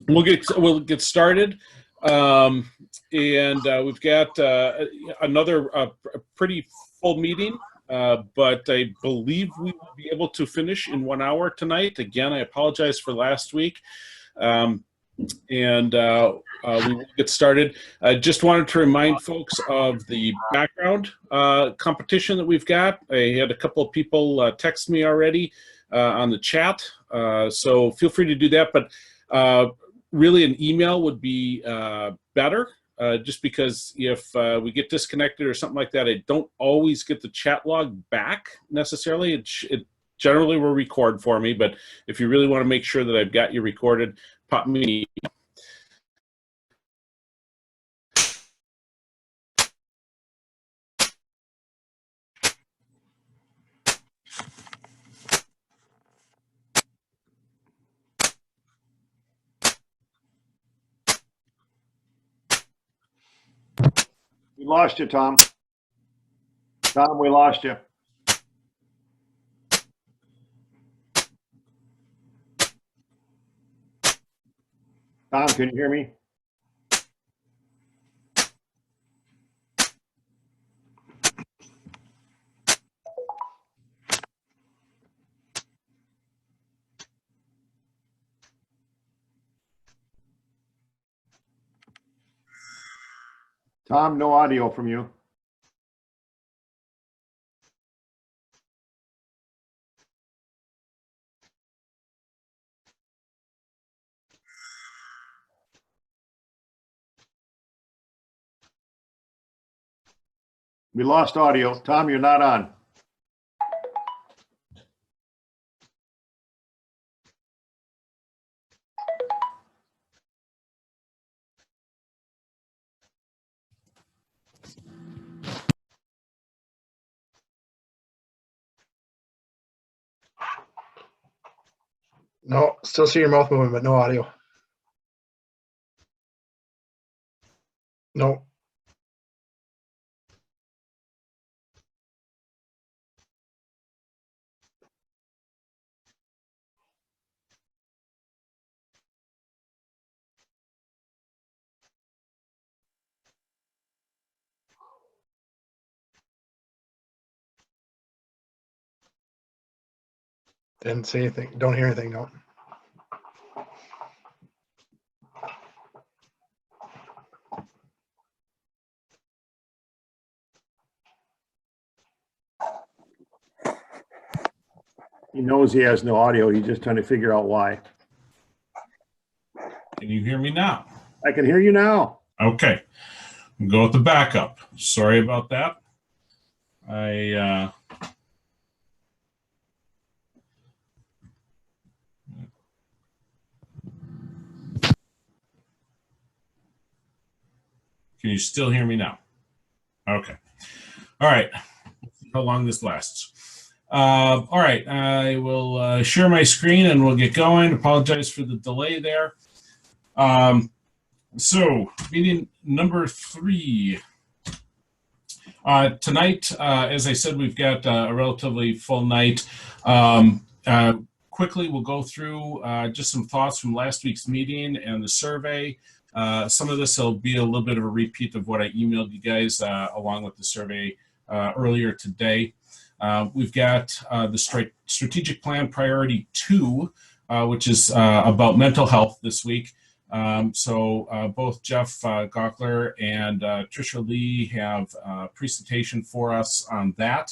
We'll get started, and we've got another pretty full meeting, but I believe we will be able to finish in 1 hour tonight. Again, I apologize for last week, and we will get started. I just wanted to remind folks of the background competition that we've got. I had a couple of people text me already on the chat, so feel free to do that. But really, an email would be better, just because if we get disconnected or something like that, I don't always get the chat log back necessarily. It generally will record for me, but if you really want to make sure that I've got you recorded, pop me an email. We lost you, Tom. Tom, we lost you. Tom, can you hear me? Tom, no audio from you. We lost audio. Tom, you're not on. No, still see your mouth moving, but no audio. No. Didn't see anything. Don't hear anything, no. He knows he has no audio. He's just trying to figure out why. Can you hear me now? I can hear you now. Okay. We'll go with the backup. Sorry about that. Can you still hear me now? Okay. All right. How long this lasts. All right. I will share my screen and we'll get going. Apologize for the delay there. So, meeting number 3. Tonight, as I said, we've got a relatively full night. Quickly, we'll go through just some thoughts from last week's meeting and the survey. Some of this will be a little bit of a repeat of what I emailed you guys along with the survey earlier today. We've got the strategic plan priority 2, which is about mental health this week. So both Jeff Gockler and Tricia Lee have a presentation for us on that.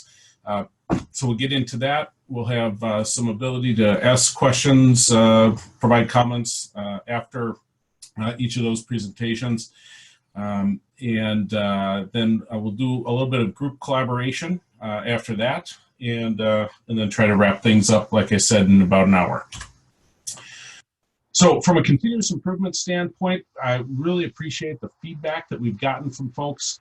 So we'll get into that. We'll have some ability to ask questions, provide comments after each of those presentations. And then we'll do a little bit of group collaboration after that, and then try to wrap things up, like I said, in about an hour. So from a continuous improvement standpoint, I really appreciate the feedback that we've gotten from folks,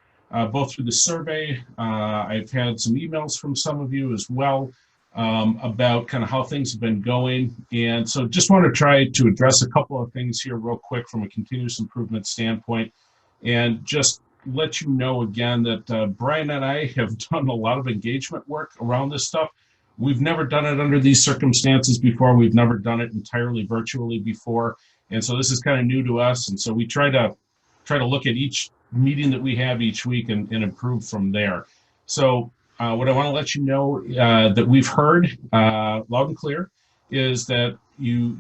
both through the survey. I've had some emails from some of you as well about kind of how things have been going. And so just want to try to address a couple of things here real quick from a continuous improvement standpoint, and just let you know again that Brian and I have done a lot of engagement work around this stuff. We've never done it under these circumstances before. We've never done it entirely virtually before. And so this is kind of new to us. And so we try to look at each meeting that we have each week and improve from there. So what I want to let you know that we've heard loud and clear is that you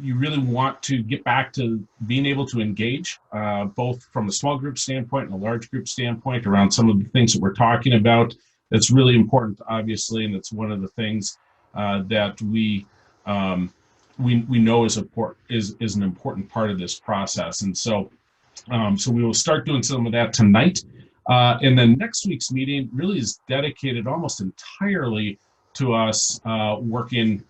really want to get back to being able to engage both from a small group standpoint and a large group standpoint around some of the things that we're talking about. That's really important, obviously, and it's one of the things that we know is an important part of this process. And so so we will start doing some of that tonight. And then next week's meeting really is dedicated almost entirely to us working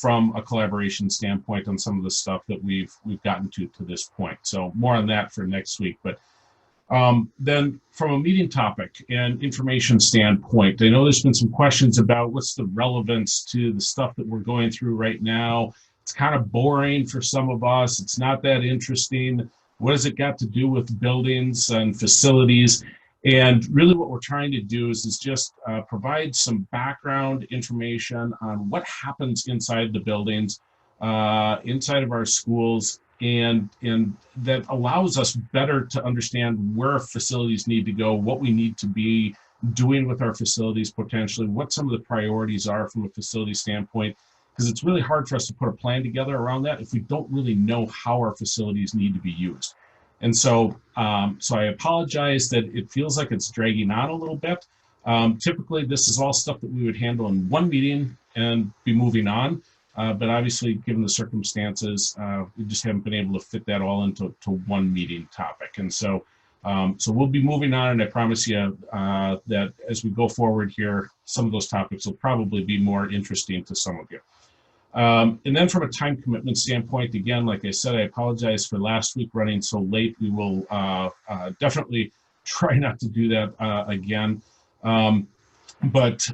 from a collaboration standpoint on some of the stuff that we've gotten to this point. So more on that for next week. But then from a meeting topic and information standpoint, I know there's been some questions about what's the relevance to the stuff that we're going through right now. It's kind of boring for some of us. It's not that interesting. What has it got to do with buildings and facilities? And really what we're trying to do is just provide some background information on what happens inside the buildings, inside of our schools, and that allows us better to understand where facilities need to go, what we need to be doing with our facilities potentially, what some of the priorities are from a facility standpoint, because it's really hard for us to put a plan together around that if we don't really know how our facilities need to be used. And so, so I apologize that it feels like it's dragging on a little bit. Typically, this is all stuff that we would handle in one meeting and be moving on. But obviously, given the circumstances, we just haven't been able to fit that all into one meeting topic. And so, so we'll be moving on, and I promise you that as we go forward here, some of those topics will probably be more interesting to some of you. And then from a time commitment standpoint, again, like I said, I apologize for last week running so late. We will definitely try not to do that again. But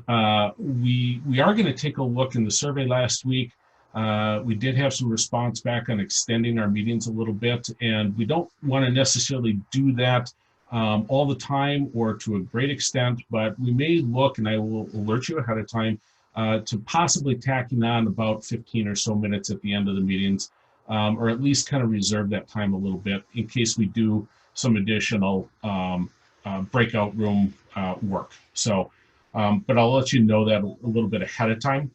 we are going to take a look in the survey last week. We did have some response back on extending our meetings a little bit, and we don't want to necessarily do that all the time or to a great extent, but we may look, and I will alert you ahead of time, to possibly tacking on about 15 or so minutes at the end of the meetings, or at least kind of reserve that time a little bit in case we do some additional breakout room work. So, but I'll let you know that a little bit ahead of time.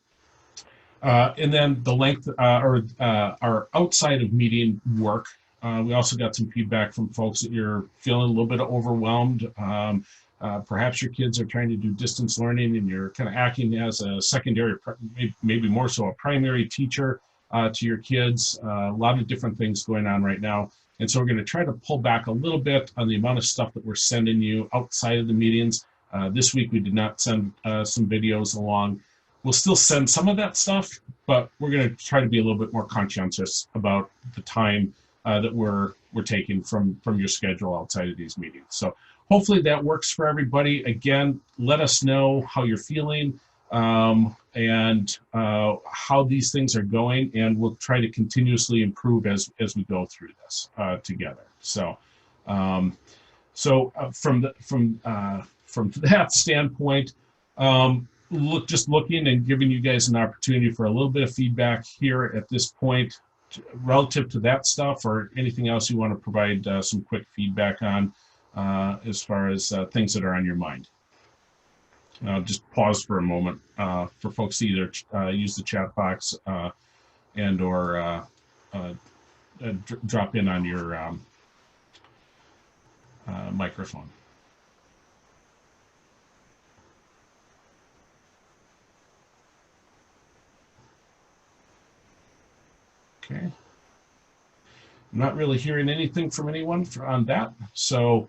And then the length or our outside of meeting work, we also got some feedback from folks that you're feeling a little bit overwhelmed. Perhaps your kids are trying to do distance learning and you're kind of acting as a secondary, maybe more so a primary teacher to your kids. A lot of different things going on right now. And so we're going to try to pull back a little bit on the amount of stuff that we're sending you outside of the meetings. This week we did not send some videos along. We'll still send some of that stuff, but we're going to try to be a little bit more conscientious about the time that we're taking from your schedule outside of these meetings. So hopefully that works for everybody. Again, let us know how you're feeling and how these things are going, and we'll try to continuously improve as we go through this together. So, from that standpoint, just looking and giving you guys an opportunity for a little bit of feedback here at this point relative to that stuff, or anything else you want to provide some quick feedback on. As far as things that are on your mind. Just pause for a moment for folks to either use the chat box and or drop in on your microphone. Okay. I'm not really hearing anything from anyone on that. So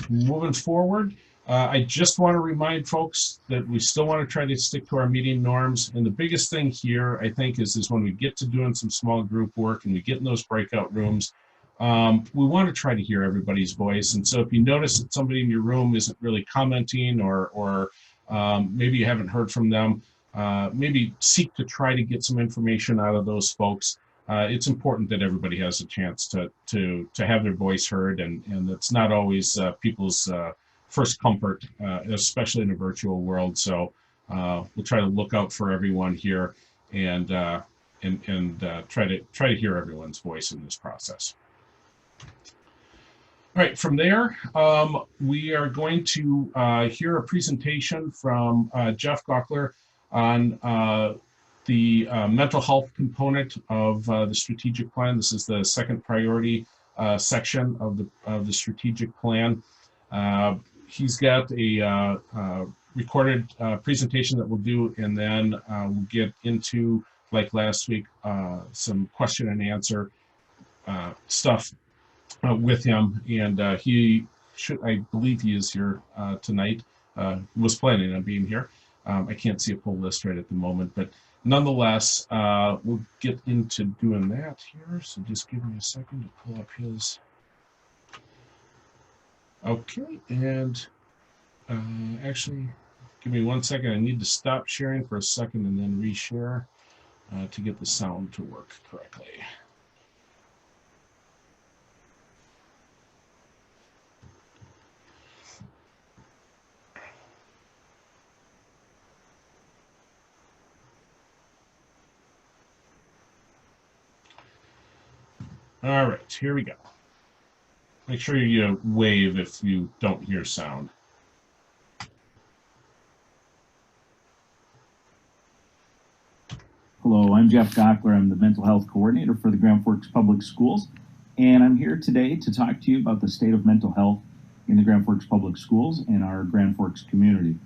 moving forward, I just want to remind folks that we still want to try to stick to our meeting norms. And the biggest thing here, I think, is when we get to doing some small group work and we get in those breakout rooms, we want to try to hear everybody's voice. And so if you notice that somebody in your room isn't really commenting, or maybe you haven't heard from them, maybe seek to try to get some information out of those folks. It's important that everybody has a chance to have their voice heard, and it's not always people's first comfort, especially in a virtual world. So we'll try to look out for everyone here. and try to hear everyone's voice in this process. All right, from there, we are going to hear a presentation from Jeff Gockler on the mental health component of the strategic plan. This is the second priority section of the strategic plan. He's got a recorded presentation that we'll do, and then we'll get into, like last week, some question and answer stuff with him. And he should, I believe he is here tonight, was planning on being here. I can't see a full list right at the moment, but nonetheless, we'll get into doing that here. So just give me a second to pull up his. Okay, and actually, give me 1 second. I need to stop sharing for a second and then reshare to get the sound to work correctly. All right, here we go. Make sure you wave if you don't hear sound. Hello, I'm Jeff Gockler. I'm the Mental Health Coordinator for the Grand Forks Public Schools, and I'm here today to talk to you about the state of mental health in the Grand Forks Public Schools and our Grand Forks community.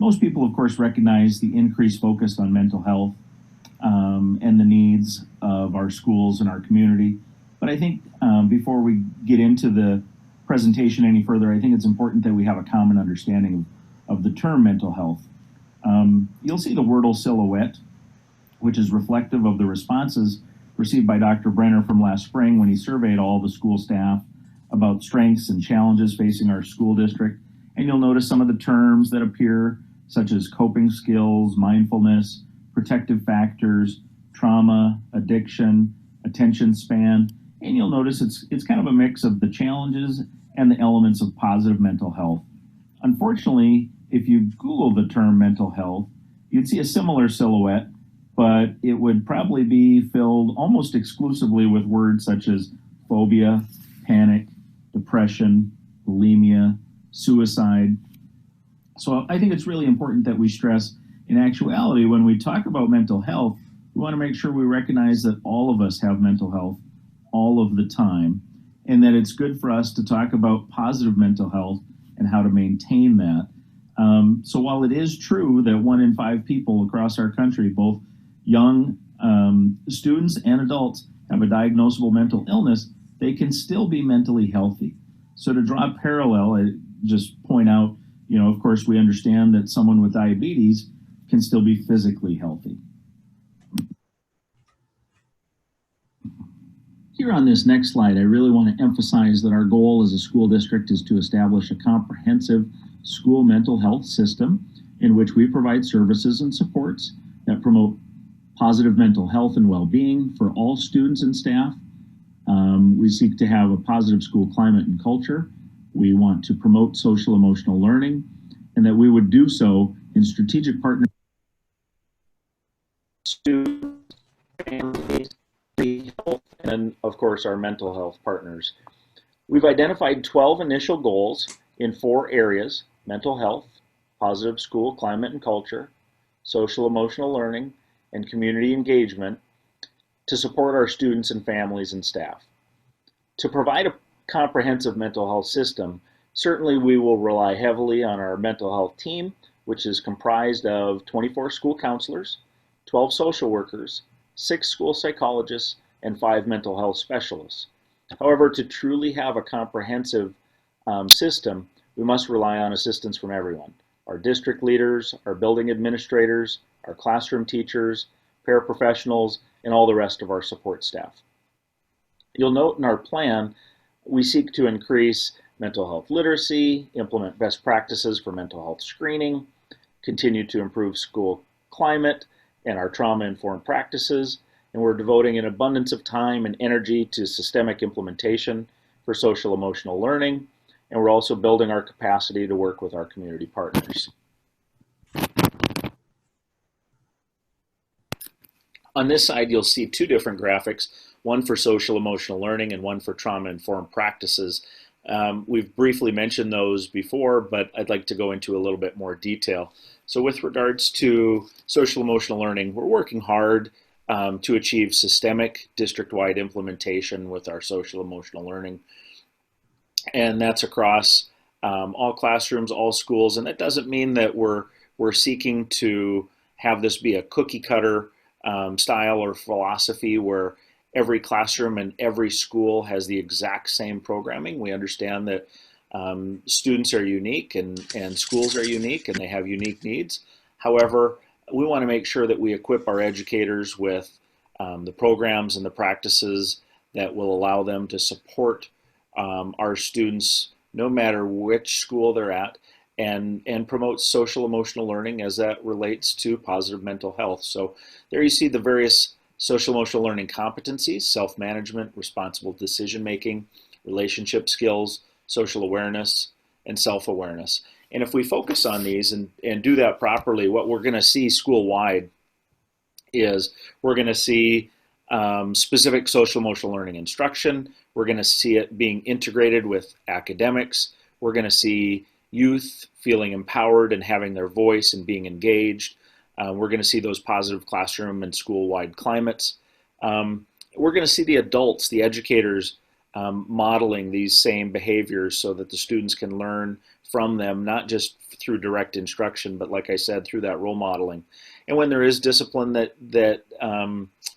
Most people, of course, recognize the increased focus on mental health and the needs of our schools and our community. But I think before we get into the presentation any further, I think it's important that we have a common understanding of the term mental health. You'll see the Wordle silhouette, which is reflective of the responses received by Dr. Brenner from last spring when he surveyed all the school staff about strengths and challenges facing our school district. And you'll notice some of the terms that appear, such as coping skills, mindfulness, protective factors, trauma, addiction, attention span. And you'll notice it's kind of a mix of the challenges and the elements of positive mental health. Unfortunately, if you Google the term mental health, you'd see a similar silhouette, but it would probably be filled almost exclusively with words such as phobia, panic, depression, bulimia, suicide. So I think it's really important that we stress, in actuality, when we talk about mental health, we want to make sure we recognize that all of us have mental health all of the time, and that it's good for us to talk about positive mental health and how to maintain that. So while it is true that 1 in 5 people across our country, both young students and adults, have a diagnosable mental illness, they can still be mentally healthy. So to draw a parallel, I just point out, of course, we understand that someone with diabetes can still be physically healthy. Here on this next slide, I really want to emphasize that our goal as a school district is to establish a comprehensive school mental health system in which we provide services and supports that promote positive mental health and well-being for all students and staff. We seek to have a positive school climate and culture. We want to promote social emotional learning, and that we would do so in strategic partnerships with students, families, health, and of course our mental health partners. We've identified 12 initial goals in 4 areas: mental health, positive school climate and culture, social emotional learning, and community engagement to support our students and families and staff. To provide a comprehensive mental health system, certainly we will rely heavily on our mental health team, which is comprised of 24 school counselors, 12 social workers, 6 school psychologists, and 5 mental health specialists. However, to truly have a comprehensive system, we must rely on assistance from everyone: our district leaders, our building administrators, our classroom teachers, paraprofessionals, and all the rest of our support staff. You'll note in our plan, we seek to increase mental health literacy, implement best practices for mental health screening, continue to improve school climate and our trauma-informed practices, and we're devoting an abundance of time and energy to systemic implementation for social emotional learning, and we're also building our capacity to work with our community partners. On this side, you'll see two different graphics, one for social emotional learning and one for trauma-informed practices. We've briefly mentioned those before, but I'd like to go into a little bit more detail. So with regards to social emotional learning, we're working hard to achieve systemic district-wide implementation with our social emotional learning. And that's across all classrooms, all schools. And that doesn't mean that we're seeking to have this be a cookie cutter style or philosophy where every classroom and every school has the exact same programming. We understand that students are unique and schools are unique and they have unique needs. However, we want to make sure that we equip our educators with the programs and the practices that will allow them to support our students no matter which school they're at, and promote social emotional learning as that relates to positive mental health. So there you see the various social emotional learning competencies: self-management, responsible decision-making, relationship skills, social awareness, and self-awareness. And if we focus on these and do that properly, what we're going to see school-wide is we're going to see specific social emotional learning instruction. We're going to see it being integrated with academics. We're going to see youth feeling empowered and having their voice and being engaged. We're going to see those positive classroom and school-wide climates. We're going to see the adults, the educators, modeling these same behaviors so that the students can learn from them, not just through direct instruction, but like I said, through that role modeling. And when there is discipline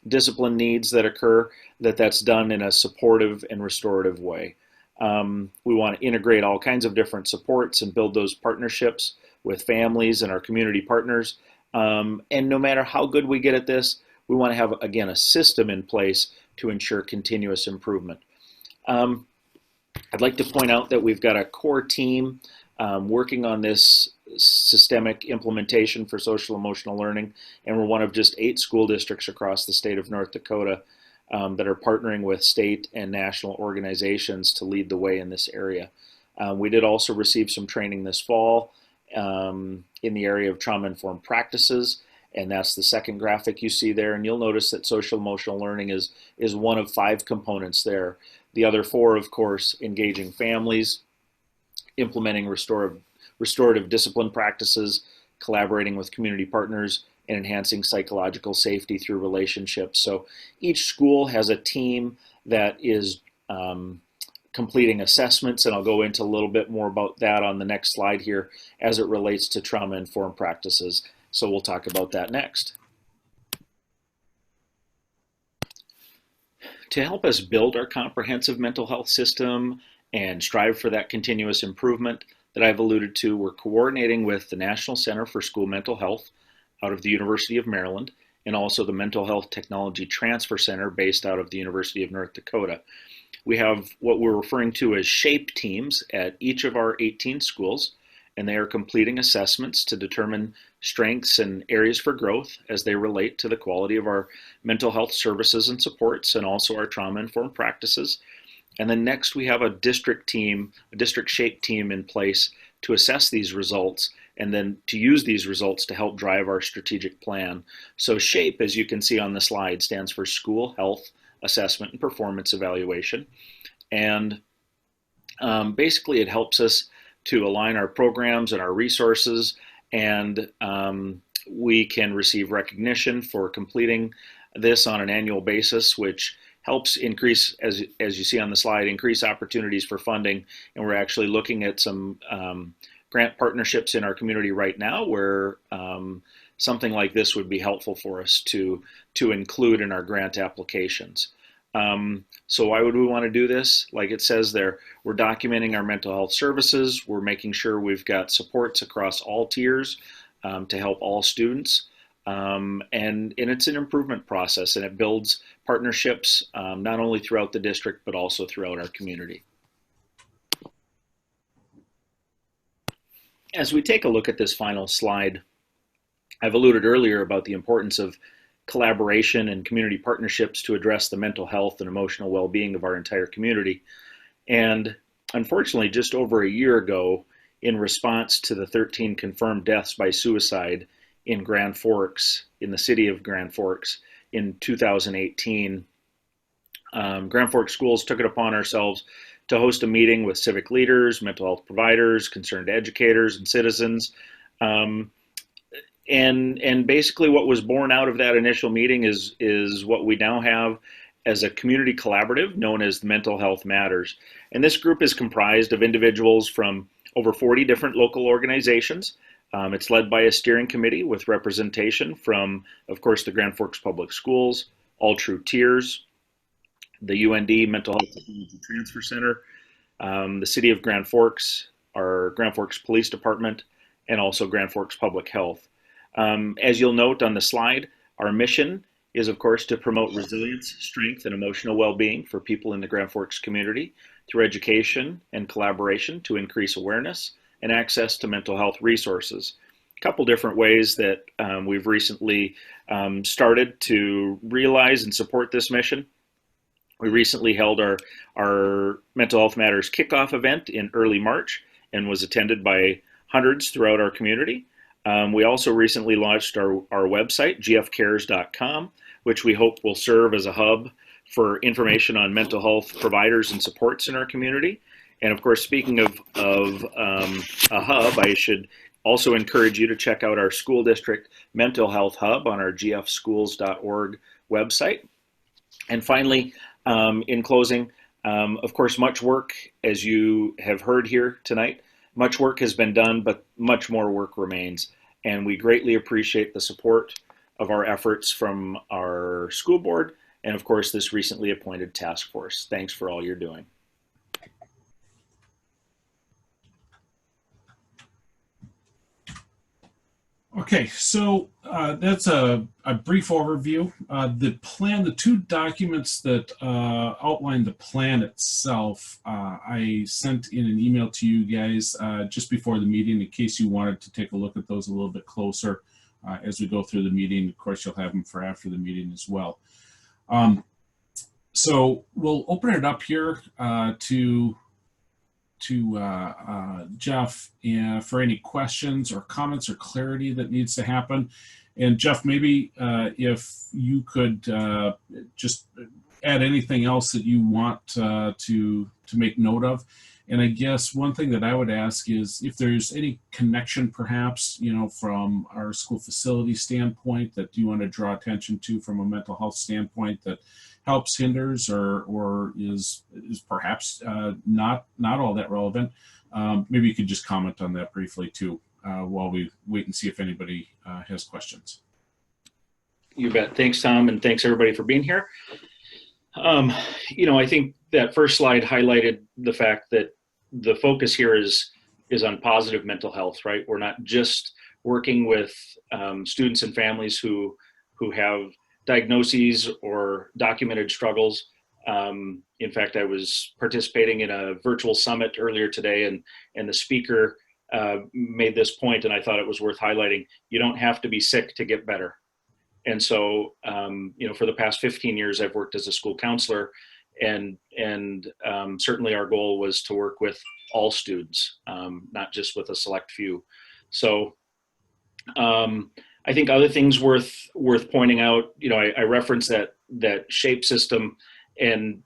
discipline needs that occur, that's done in a supportive and restorative way. We want to integrate all kinds of different supports and build those partnerships with families and our community partners. And no matter how good we get at this, we want to have, again, a system in place to ensure continuous improvement. I'd like to point out that we've got a core team working on this systemic implementation for social emotional learning, and we're one of just 8 school districts across the state of North Dakota that are partnering with state and national organizations to lead the way in this area. We did also receive some training this fall in the area of trauma-informed practices, and that's the second graphic you see there. And you'll notice that social emotional learning is one of 5 components there. The other 4, of course, engaging families, implementing restorative discipline practices, collaborating with community partners, and enhancing psychological safety through relationships. So each school has a team that is completing assessments, and I'll go into a little bit more about that on the next slide here as it relates to trauma-informed practices. So we'll talk about that next. To help us build our comprehensive mental health system and strive for that continuous improvement that I've alluded to, we're coordinating with the National Center for School Mental Health out of the University of Maryland, and also the Mental Health Technology Transfer Center based out of the University of North Dakota. We have what we're referring to as SHAPE teams at each of our 18 schools, and they are completing assessments to determine strengths and areas for growth as they relate to the quality of our mental health services and supports, and also our trauma-informed practices. And then next we have a district team, a district SHAPE team in place to assess these results and then to use these results to help drive our strategic plan. So SHAPE, as you can see on the slide, stands for School Health Assessment and Performance Evaluation. And basically it helps us to align our programs and our resources, and we can receive recognition for completing this on an annual basis, which helps increase, as you see on the slide, increase opportunities for funding. And we're actually looking at some grant partnerships in our community right now where something like this would be helpful for us to include in our grant applications. So why would we want to do this? Like it says there, we're documenting our mental health services. We're making sure we've got supports across all tiers to help all students. And it's an improvement process, and it builds partnerships not only throughout the district, but also throughout our community. As we take a look at this final slide, I've alluded earlier about the importance of collaboration and community partnerships to address the mental health and emotional well-being of our entire community. And unfortunately, just over a year ago, in response to the 13 confirmed deaths by suicide in Grand Forks, in the city of Grand Forks, in 2018, Grand Forks Schools took it upon ourselves to host a meeting with civic leaders, mental health providers, concerned educators, and citizens. And basically what was born out of that initial meeting is what we now have as a community collaborative known as Mental Health Matters. And this group is comprised of individuals from over 40 different local organizations. It's led by a steering committee with representation from, of course, the Grand Forks Public Schools, All True Tears, the UND Mental Health Technology Transfer Center, the City of Grand Forks, our Grand Forks Police Department, and also Grand Forks Public Health. As you'll note on the slide, our mission is, of course, to promote resilience, strength, and emotional well-being for people in the Grand Forks community through education and collaboration to increase awareness and access to mental health resources. A couple different ways that we've recently started to realize and support this mission. We recently held our Mental Health Matters kickoff event in early March and was attended by hundreds throughout our community. We also recently launched our website, gfcares.com, which we hope will serve as a hub for information on mental health providers and supports in our community. And of course, speaking of a hub, I should also encourage you to check out our school district mental health hub on our gfschools.org website. And finally, in closing, of course, much work, as you have heard here tonight, much work has been done, but much more work remains. And we greatly appreciate the support of our efforts from our school board and, of course, this recently appointed task force. Thanks for all you're doing. Okay, so that's a brief overview. The two documents that outline the plan itself, I sent in an email to you guys just before the meeting in case you wanted to take a look at those a little bit closer as we go through the meeting. Of course, you'll have them for after the meeting as well. So we'll open it up here to Jeff for any questions or comments or clarity that needs to happen. And Jeff, maybe if you could just add anything else that you want to make note of. And I guess one thing that I would ask is if there's any connection perhaps, from our school facility standpoint that you want to draw attention to from a mental health standpoint that helps, hinders, or is perhaps not all that relevant. Maybe you could just comment on that briefly too while we wait and see if anybody has questions. You bet. Thanks, Tom, and thanks everybody for being here. I think that first slide highlighted the fact that the focus here is on positive mental health, right? We're not just working with students and families who have diagnoses or documented struggles. In fact, I was participating in a virtual summit earlier today, and the speaker made this point, and I thought it was worth highlighting. You don't have to be sick to get better. And so, for the past 15 years, I've worked as a school counselor, and certainly our goal was to work with all students, not just with a select few. So I think other things worth pointing out, I referenced that SHAPE system, and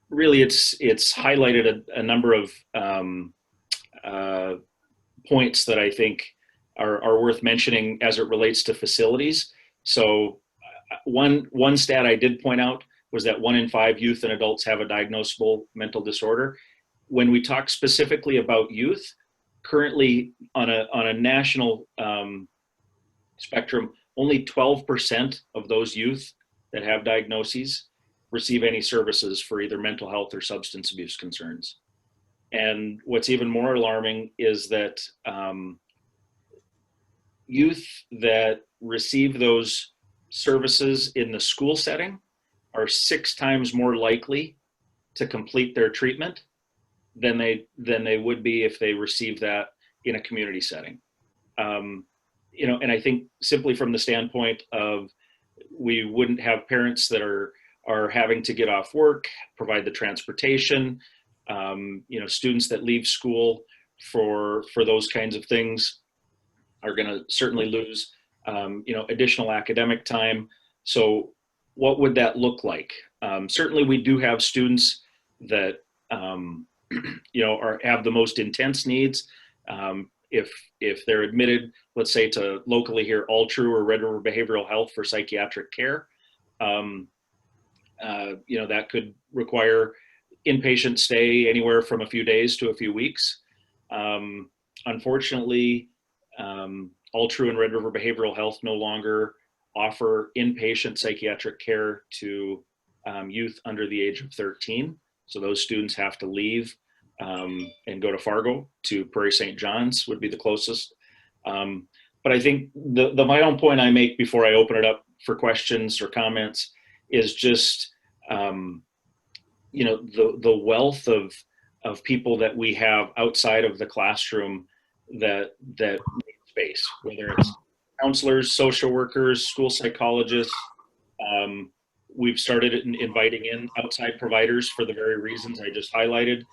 really it's highlighted a number of points that I think are worth mentioning as it relates to facilities. So one stat I did point out was that 1 in 5 youth and adults have a diagnosable mental disorder. When we talk specifically about youth, currently on a national spectrum, only 12% of those youth that have diagnoses receive any services for either mental health or substance abuse concerns. And what's even more alarming is that youth that receive those services in the school setting are 6 times more likely to complete their treatment than they would be if they received that in a community setting. And I think simply from the standpoint of we wouldn't have parents that are having to get off work, provide the transportation, students that leave school for those kinds of things are going to certainly lose, additional academic time. So what would that look like? Certainly we do have students that have the most intense needs. If they're admitted, let's say to locally here, All-True or Red River Behavioral Health for psychiatric care, that could require inpatient stay anywhere from a few days to a few weeks. Unfortunately, All-True and Red River Behavioral Health no longer offer inpatient psychiatric care to youth under the age of 13. So those students have to leave and go to Fargo. To Prairie St. John's would be the closest. But I think my own point I make before I open it up for questions or comments is just, the wealth of people that we have outside of the classroom that need space, whether it's counselors, social workers, school psychologists. We've started inviting in outside providers for the very reasons I just highlighted.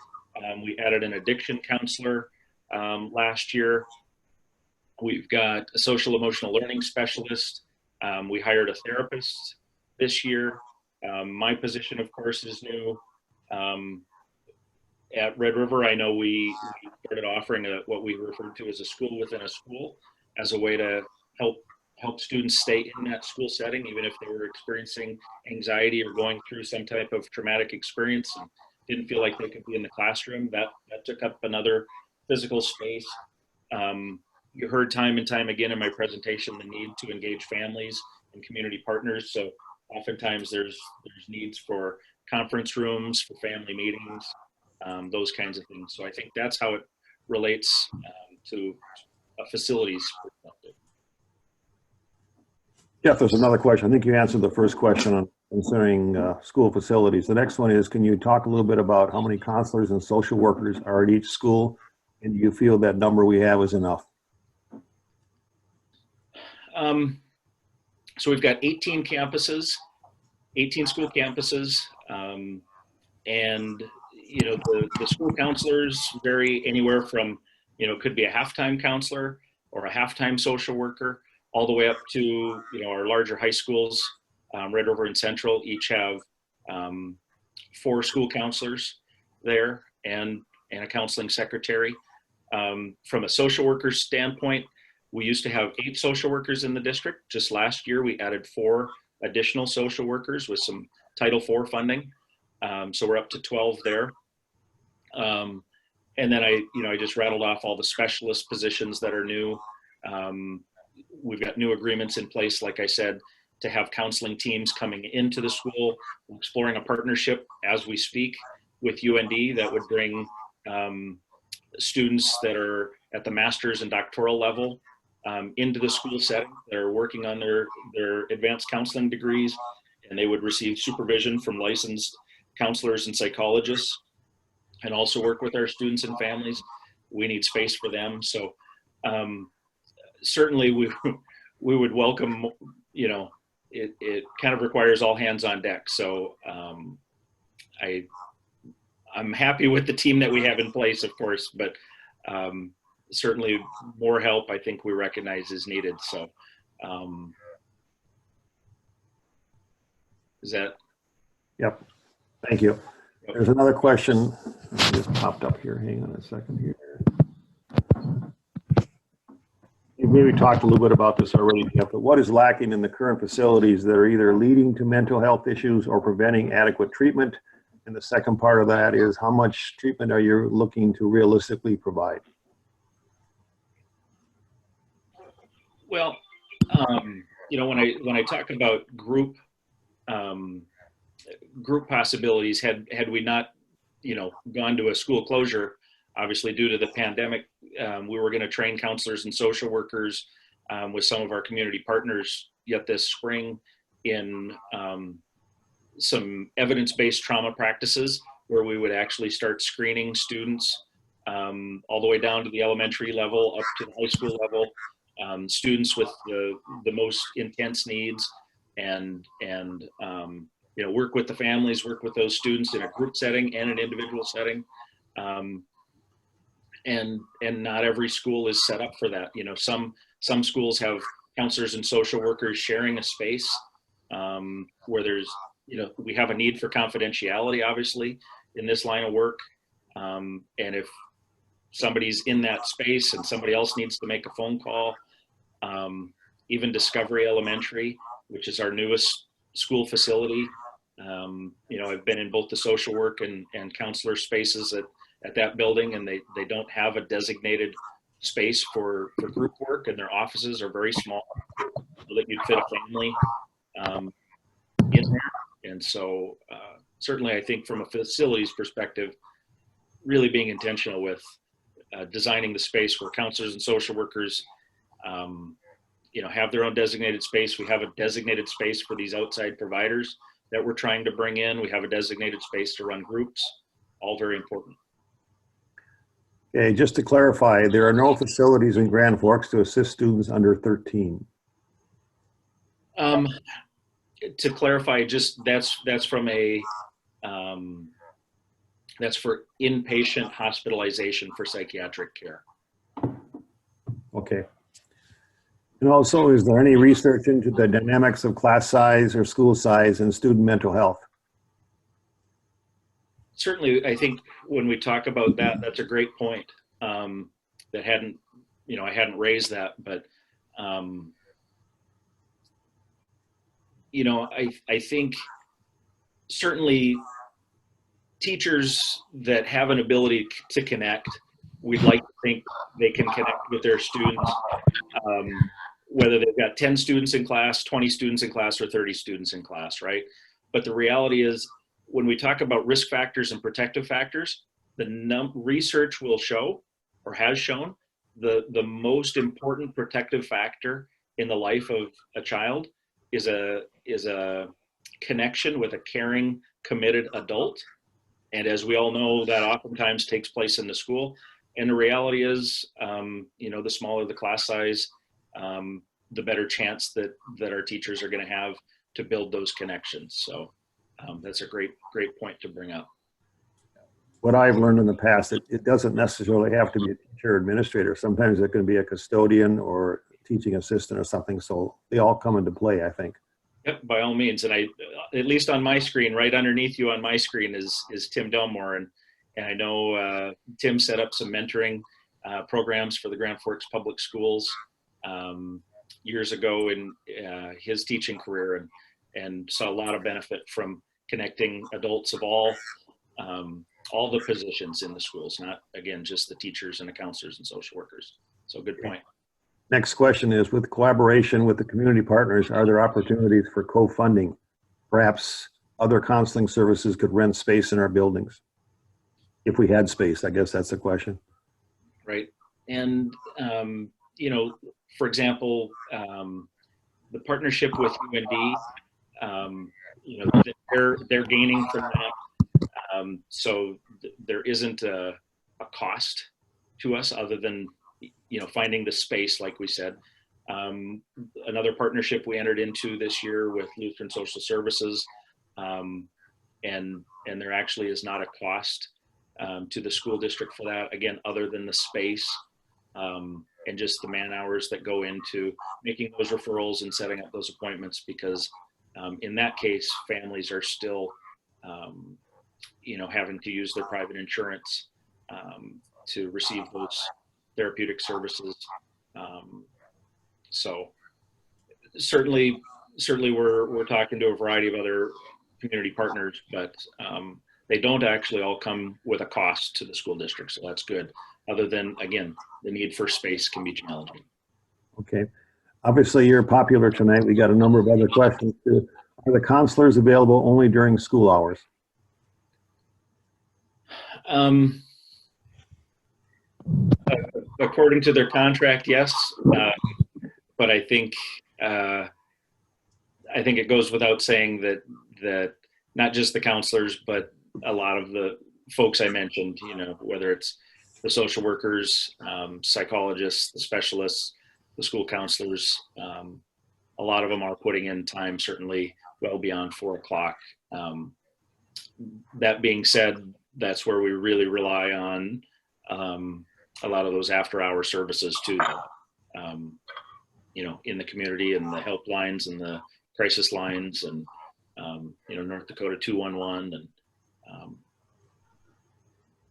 We added an addiction counselor last year. We've got a social emotional learning specialist. We hired a therapist this year. My position, of course, is new. At Red River, I know we started offering what we referred to as a school within a school, as a way to help students stay in that school setting, even if they were experiencing anxiety or going through some type of traumatic experience and didn't feel like they could be in the classroom. That took up another physical space. You heard time and time again in my presentation the need to engage families and community partners. So oftentimes there's needs for conference rooms, for family meetings, those kinds of things. So I think that's how it relates to a facilities perspective. Jeff, there's another question. I think you answered the first question on concerning school facilities. The next one is, can you talk a little bit about how many counselors and social workers are at each school? And do you feel that number we have is enough? So we've got 18 campuses, 18 school campuses, and the school counselors vary anywhere from, could be a half-time counselor or a half-time social worker, all the way up to, our larger high schools. Red River and Central each have 4 school counselors there and a counseling secretary. From a social worker standpoint, we used to have 8 social workers in the district. Just last year, we added 4 additional social workers with some Title IV funding. So we're up to 12 there. And then I just rattled off all the specialist positions that are new. We've got new agreements in place, like I said, to have counseling teams coming into the school. We're exploring a partnership as we speak with UND that would bring students that are at the master's and doctoral level into the school setting. They're working on their advanced counseling degrees, and they would receive supervision from licensed counselors and psychologists, and also work with our students and families. We need space for them. So certainly we would welcome, it kind of requires all hands on deck. So I'm happy with the team that we have in place, of course, but certainly more help I think we recognize is needed. So is that? Yep. Thank you. There's another question that just popped up here. Hang on a second here. You maybe talked a little bit about this already, Jeff, but what is lacking in the current facilities that are either leading to mental health issues or preventing adequate treatment? And the second part of that is, how much treatment are you looking to realistically provide? Well, when I talk about group possibilities, had we not, gone to a school closure, obviously due to the pandemic, we were going to train counselors and social workers with some of our community partners yet this spring in some evidence-based trauma practices, where we would actually start screening students all the way down to the elementary level, up to the high school level, students with the most intense needs, and work with the families, work with those students in a group setting and an individual setting. And not every school is set up for that. Some schools have counselors and social workers sharing a space. where there's, we have a need for confidentiality, obviously, in this line of work. And if somebody's in that space and somebody else needs to make a phone call, even Discovery Elementary, which is our newest school facility, I've been in both the social work and counselor spaces at that building, and they don't have a designated space for group work, and their offices are very small so that you'd fit a family in there. And so certainly I think from a facilities perspective, really being intentional with designing the space where counselors and social workers have their own designated space. We have a designated space for these outside providers that we're trying to bring in. We have a designated space to run groups, all very important. Okay, just to clarify, there are no facilities in Grand Forks to assist students under 13. To clarify, just that's from a that's for inpatient hospitalization for psychiatric care. Okay. And also, is there any research into the dynamics of class size or school size and student mental health? Certainly, I think when we talk about that, that's a great point. That hadn't, I hadn't raised that, but I think certainly teachers that have an ability to connect, we'd like to think they can connect with their students, whether they've got 10 students in class, 20 students in class, or 30 students in class, right? But the reality is, when we talk about risk factors and protective factors, the research will show, or has shown, the most important protective factor in the life of a child is a connection with a caring, committed adult. And as we all know, that oftentimes takes place in the school. And the reality is, the smaller the class size, the better chance that our teachers are going to have to build those connections. So that's a great point to bring up. What I've learned in the past, it doesn't necessarily have to be a teacher or administrator. Sometimes it can be a custodian or teaching assistant or something. So they all come into play, I think. Yep, by all means. And at least on my screen, right underneath you on my screen is Tim Delmore. And I know Tim set up some mentoring programs for the Grand Forks Public Schools years ago in his teaching career, and saw a lot of benefit from connecting adults of all the positions in the schools, not, again, just the teachers and the counselors and social workers. So good point. Next question is, with collaboration with the community partners, are there opportunities for co-funding? Perhaps other counseling services could rent space in our buildings. If we had space, I guess that's the question. Right. And, for example, the partnership with UND, they're gaining from that. So there isn't a cost to us other than, finding the space, like we said. Another partnership we entered into this year with Lutheran Social Services, and there actually is not a cost to the school district for that, again, other than the space and just the man hours that go into making those referrals and setting up those appointments, because in that case, families are still, having to use their private insurance to receive those therapeutic services. So certainly we're talking to a variety of other community partners, but they don't actually all come with a cost to the school district. So that's good. Other than, again, the need for space can be challenging. Okay. Obviously, you're popular tonight. We got a number of other questions too. Are the counselors available only during school hours? According to their contract, yes. But I think it goes without saying that not just the counselors, but a lot of the folks I mentioned, whether it's the social workers, psychologists, the specialists, the school counselors, a lot of them are putting in time, certainly well beyond 4 o'clock. That being said, that's where we really rely on a lot of those after-hour services too, in the community, and the helplines and the crisis lines and, North Dakota 211 and,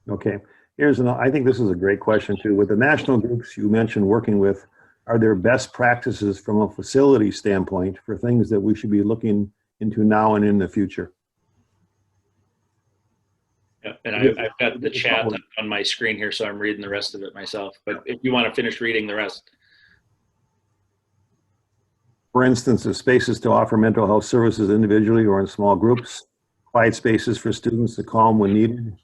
Okay. I think this is a great question too. With the national groups you mentioned working with, are there best practices from a facility standpoint for things that we should be looking into now and in the future? yeah, and I've got the chat on my screen here, so I'm reading the rest of it myself. But if you want to finish reading the rest. For instance, the spaces to offer mental health services individually or in small groups, quiet spaces for students to calm when needed.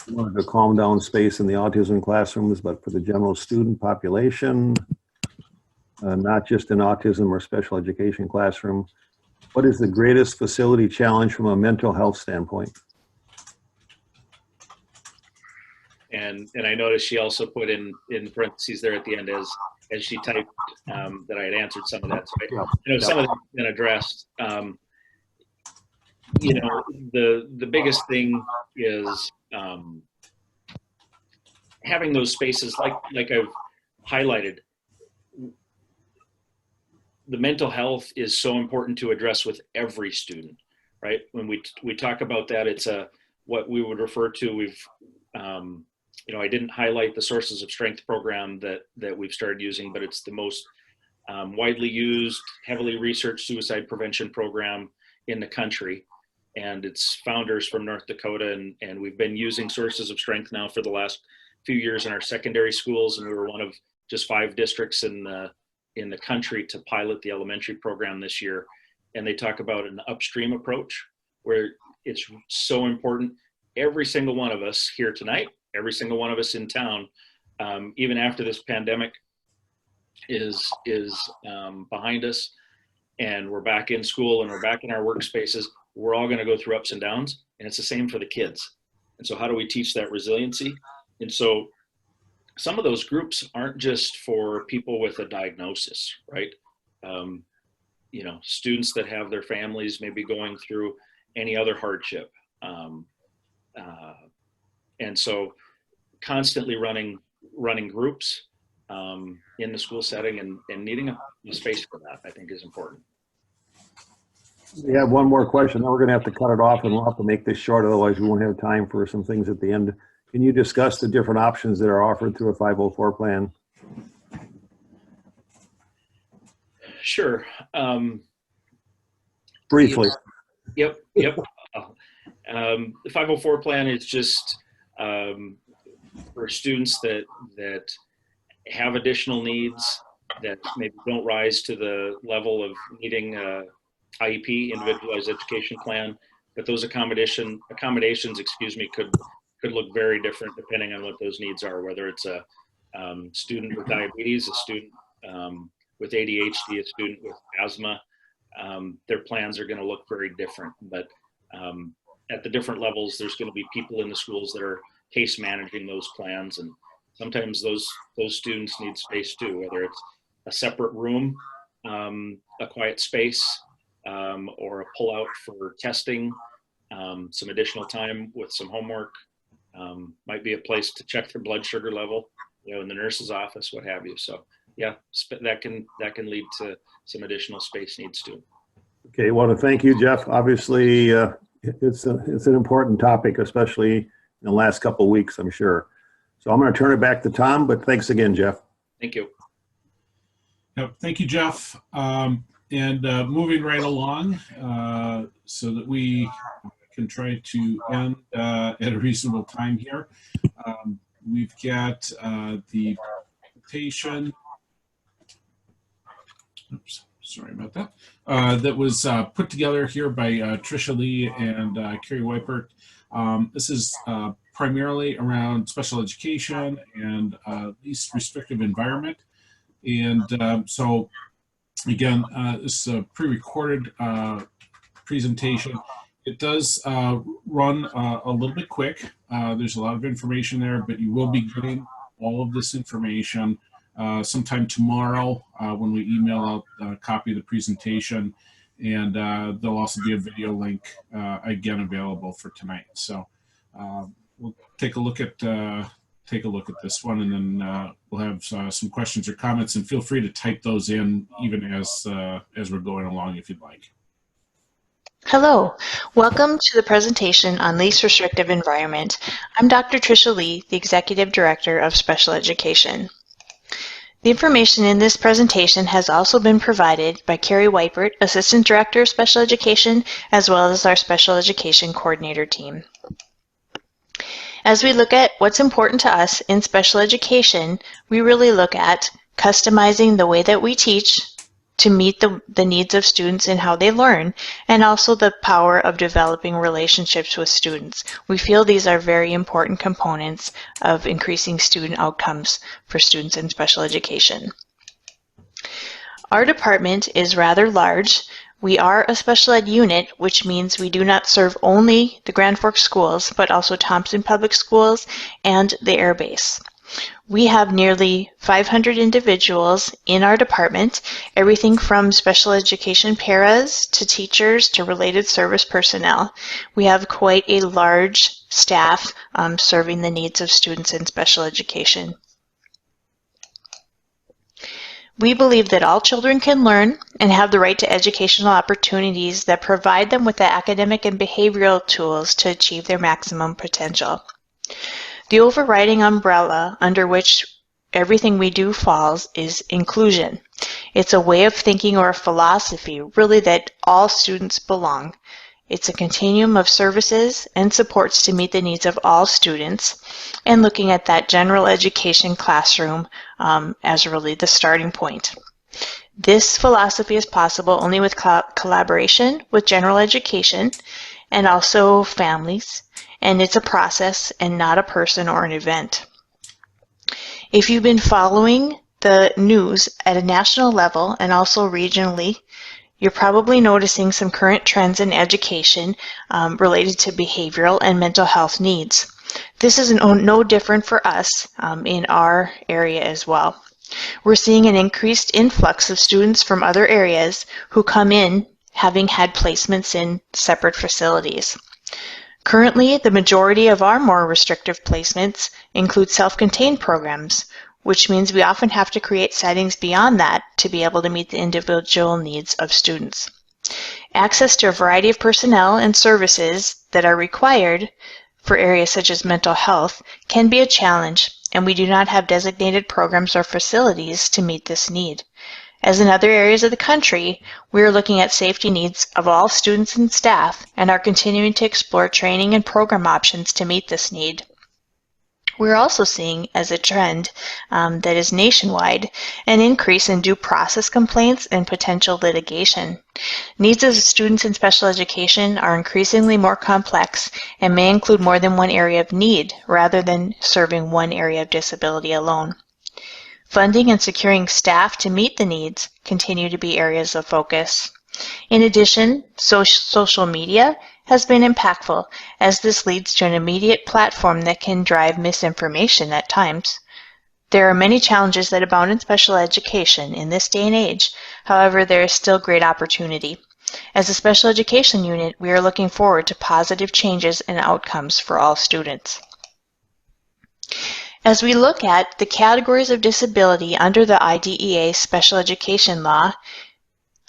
We wanted to calm down space in the autism classrooms, but for the general student population, not just in autism or special education classroom. What is the greatest facility challenge from a mental health standpoint? And I noticed she also put in parentheses there at the end as she typed that I had answered some of that. So some of it's been addressed. The biggest thing is having those spaces like I've highlighted. The mental health is so important to address with every student, right? When we talk about that, it's what we would refer to. I didn't highlight the Sources of Strength program that we've started using, but it's the most widely used, heavily researched suicide prevention program in the country. And its founders from North Dakota, and we've been using Sources of Strength now for the last few years in our secondary schools, and we were one of just 5 districts in the country to pilot the elementary program this year. And they talk about an upstream approach where it's so important. Every single one of us here tonight, every single one of us in town, even after this pandemic is behind us, and we're back in school and we're back in our workspaces, we're all going to go through ups and downs, and it's the same for the kids. And so how do we teach that resiliency? And so some of those groups aren't just for people with a diagnosis, right? Students that have their families maybe going through any other hardship. And so constantly running groups in the school setting and needing a space for that, I think, is important. We have one more question. Then we're going to have to cut it off, and we'll have to make this short. Otherwise, we won't have time for some things at the end. Can you discuss the different options that are offered through a 504 plan? Sure. Briefly. Yep. The 504 plan is just for students that have additional needs that maybe don't rise to the level of needing IEP, individualized education plan, but those accommodations, could look very different depending on what those needs are, whether it's a student with diabetes, a student with ADHD, a student with asthma. Their plans are going to look very different, but at the different levels, there's going to be people in the schools that are case managing those plans, and sometimes those students need space too, whether it's a separate room, a quiet space, or a pull-out for testing, some additional time with some homework, might be a place to check their blood sugar level, in the nurse's office, what have you. So yeah, that can lead to some additional space needs too. Okay, I want to thank you, Jeff. Obviously, it's an important topic, especially in the last couple of weeks, I'm sure. So I'm going to turn it back to Tom, but thanks again, Jeff. Thank you. Yep, thank you, Jeff. And moving right along so that we can try to end at a reasonable time here. We've got the presentation. Oops, sorry about that. That was put together here by Tricia Lee and Carrie Weipert. This is primarily around special education and least restrictive environment. And so again, this is a pre-recorded presentation. It does run a little bit quick. There's a lot of information there, but you will be getting all of this information sometime tomorrow when we email out a copy of the presentation, and there'll also be a video link again available for tonight. So we'll take a look at this one, and then we'll have some questions or comments, and feel free to type those in even as we're going along if you'd like. Hello, welcome to the presentation on least restrictive environment. I'm Dr. Tricia Lee, the Executive Director of Special Education. The information in this presentation has also been provided by Carrie Weipert, Assistant Director of Special Education, as well as our Special Education Coordinator team. As we look at what's important to us in special education, we really look at customizing the way that we teach to meet the needs of students and how they learn, and also the power of developing relationships with students. We feel these are very important components of increasing student outcomes for students in special education. Our department is rather large. We are a special ed unit, which means we do not serve only the Grand Forks schools, but also Thompson Public Schools and the Air Base. We have nearly 500 individuals in our department, everything from special education paras to teachers to related service personnel. We have quite a large staff serving the needs of students in special education. We believe that all children can learn and have the right to educational opportunities that provide them with the academic and behavioral tools to achieve their maximum potential. The overriding umbrella under which everything we do falls is inclusion. It's a way of thinking or a philosophy, really, that all students belong. It's a continuum of services and supports to meet the needs of all students, and looking at that general education classroom as really the starting point. This philosophy is possible only with collaboration with general education and also families, and it's a process and not a person or an event. If you've been following the news at a national level and also regionally, you're probably noticing some current trends in education related to behavioral and mental health needs. This is no different for us in our area as well. We're seeing an increased influx of students from other areas who come in having had placements in separate facilities. Currently, the majority of our more restrictive placements include self-contained programs, which means we often have to create settings beyond that to be able to meet the individual needs of students. Access to a variety of personnel and services that are required for areas such as mental health can be a challenge, and we do not have designated programs or facilities to meet this need. As in other areas of the country, we are looking at safety needs of all students and staff and are continuing to explore training and program options to meet this need. We're also seeing, as a trend that is nationwide, an increase in due process complaints and potential litigation. Needs of students in special education are increasingly more complex and may include more than one area of need rather than serving one area of disability alone. Funding and securing staff to meet the needs continue to be areas of focus. In addition, social media has been impactful, as this leads to an immediate platform that can drive misinformation at times. There are many challenges that abound in special education in this day and age. However, there is still great opportunity. As a special education unit, we are looking forward to positive changes and outcomes for all students. As we look at the categories of disability under the IDEA Special Education Law,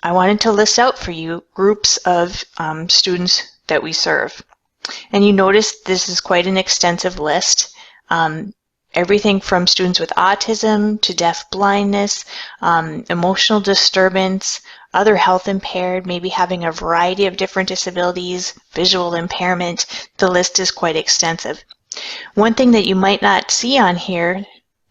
I wanted to list out for you groups of students that we serve. And you notice this is quite an extensive list. Everything from students with autism to deaf blindness, emotional disturbance, other health impaired, maybe having a variety of different disabilities, visual impairment. The list is quite extensive. One thing that you might not see on here,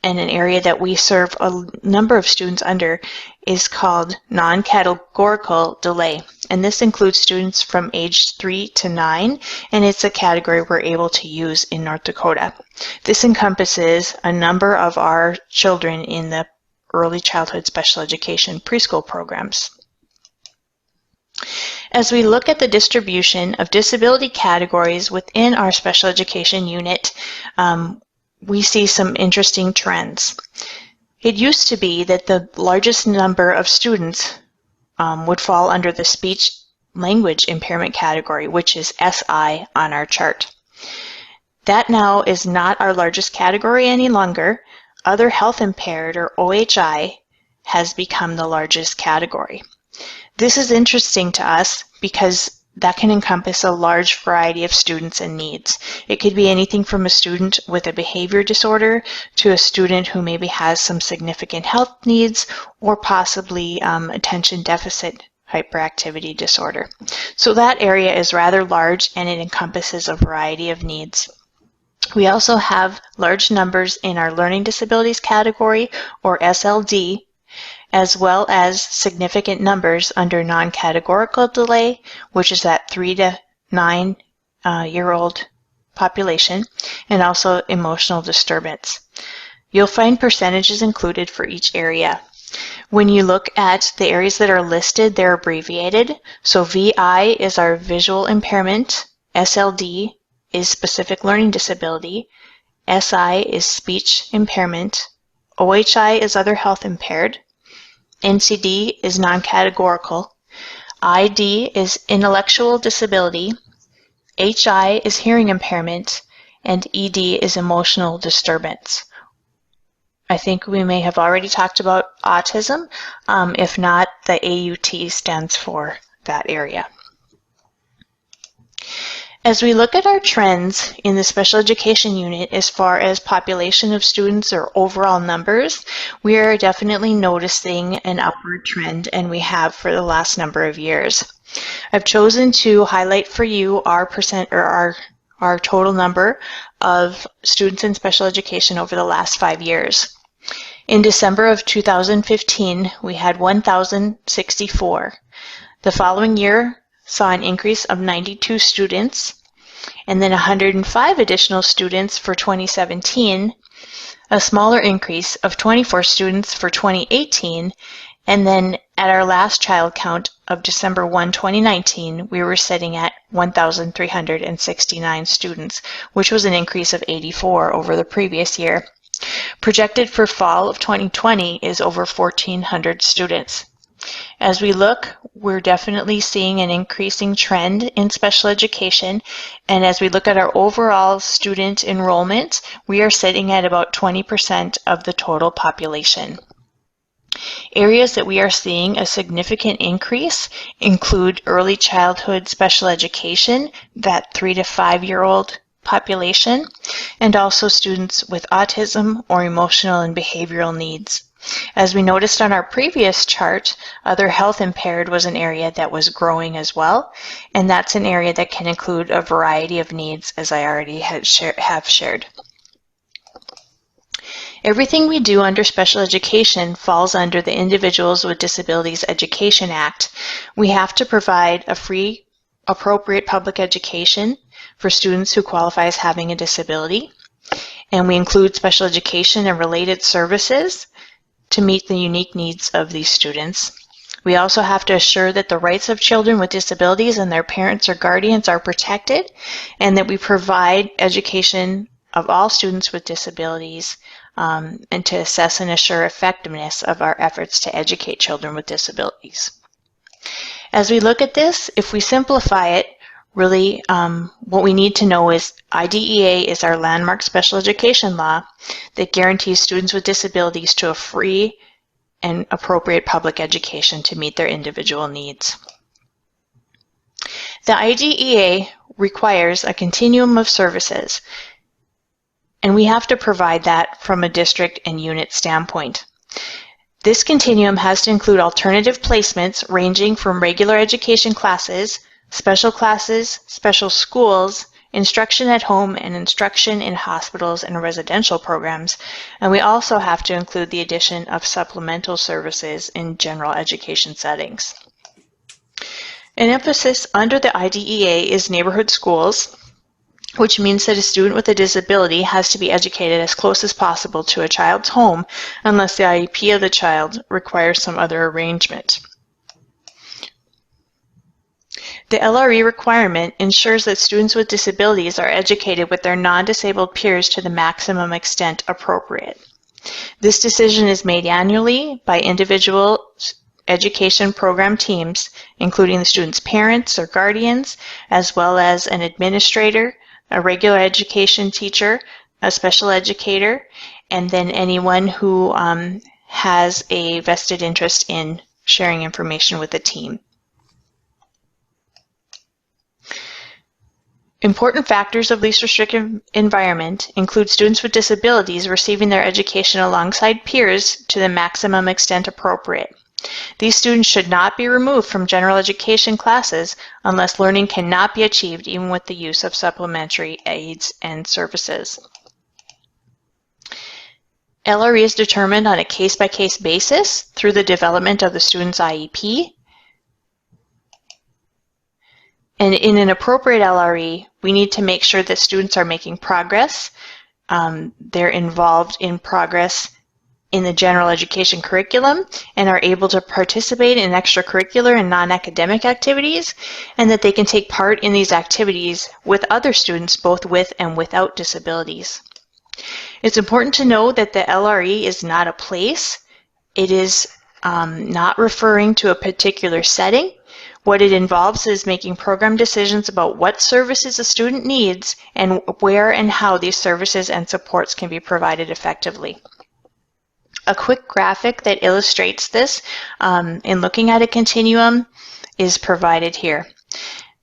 and an area that we serve a number of students under, is called non-categorical delay. And this includes students from age 3 to 9, and it's a category we're able to use in North Dakota. This encompasses a number of our children in the early childhood special education preschool programs. As we look at the distribution of disability categories within our special education unit, we see some interesting trends. It used to be that the largest number of students would fall under the speech language impairment category, which is SI on our chart. That now is not our largest category any longer. Other health impaired, or OHI, has become the largest category. This is interesting to us because that can encompass a large variety of students and needs. It could be anything from a student with a behavior disorder to a student who maybe has some significant health needs or possibly attention deficit hyperactivity disorder. So that area is rather large and it encompasses a variety of needs. We also have large numbers in our learning disabilities category, or SLD, as well as significant numbers under non-categorical delay, which is that 3 to 9 year old population, and also emotional disturbance. You'll find percentages included for each area. When you look at the areas that are listed, they're abbreviated. So VI is our visual impairment, SLD is specific learning disability, SI is speech impairment, OHI is other health impaired, NCD is non-categorical, ID is intellectual disability, HI is hearing impairment, and ED is emotional disturbance. I think we may have already talked about autism. If not, the AUT stands for that area. As we look at our trends in the special education unit as far as population of students or overall numbers, we are definitely noticing an upward trend, and we have for the last number of years. I've chosen to highlight for you our total number of students in special education over the last 5 years. In December of 2015, we had 1,064. The following year saw an increase of 92 students, and then 105 additional students for 2017, a smaller increase of 24 students for 2018, and then at our last child count of December 1, 2019, we were sitting at 1,369 students, which was an increase of 84 over the previous year. Projected for fall of 2020 is over 1,400 students. As we look, we're definitely seeing an increasing trend in special education, and as we look at our overall student enrollment, we are sitting at about 20% of the total population. Areas that we are seeing a significant increase include early childhood special education, that 3 to 5 year old population, and also students with autism or emotional and behavioral needs. As we noticed on our previous chart, other health impaired was an area that was growing as well, and that's an area that can include a variety of needs, as I already have shared. Everything we do under special education falls under the Individuals with Disabilities Education Act. We have to provide a free, appropriate public education for students who qualify as having a disability, and we include special education and related services to meet the unique needs of these students. We also have to assure that the rights of children with disabilities and their parents or guardians are protected, and that we provide education of all students with disabilities, and to assess and assure effectiveness of our efforts to educate children with disabilities. As we look at this, if we simplify it, really what we need to know is IDEA is our landmark special education law that guarantees students with disabilities to a free and appropriate public education to meet their individual needs. The IDEA requires a continuum of services, and we have to provide that from a district and unit standpoint. This continuum has to include alternative placements ranging from regular education classes, special schools, instruction at home, and instruction in hospitals and residential programs. And we also have to include the addition of supplemental services in general education settings. An emphasis under the IDEA is neighborhood schools, which means that a student with a disability has to be educated as close as possible to a child's home unless the IEP of the child requires some other arrangement. The LRE requirement ensures that students with disabilities are educated with their non-disabled peers to the maximum extent appropriate. This decision is made annually by individual education program teams, including the student's parents or guardians, as well as an administrator, a regular education teacher, a special educator, and then anyone who has a vested interest in sharing information with the team. Important factors of least restrictive environment include students with disabilities receiving their education alongside peers to the maximum extent appropriate. These students should not be removed from general education classes unless learning cannot be achieved even with the use of supplementary aids and services. LRE is determined on a case-by-case basis through the development of the student's IEP. And in an appropriate LRE, we need to make sure that students are making progress. They're involved in progress in the general education curriculum and are able to participate in extracurricular and non-academic activities, and that they can take part in these activities with other students both with and without disabilities. It's important to know that the LRE is not a place. It is not referring to a particular setting. What it involves is making program decisions about what services a student needs and where and how these services and supports can be provided effectively. A quick graphic that illustrates this in looking at a continuum is provided here.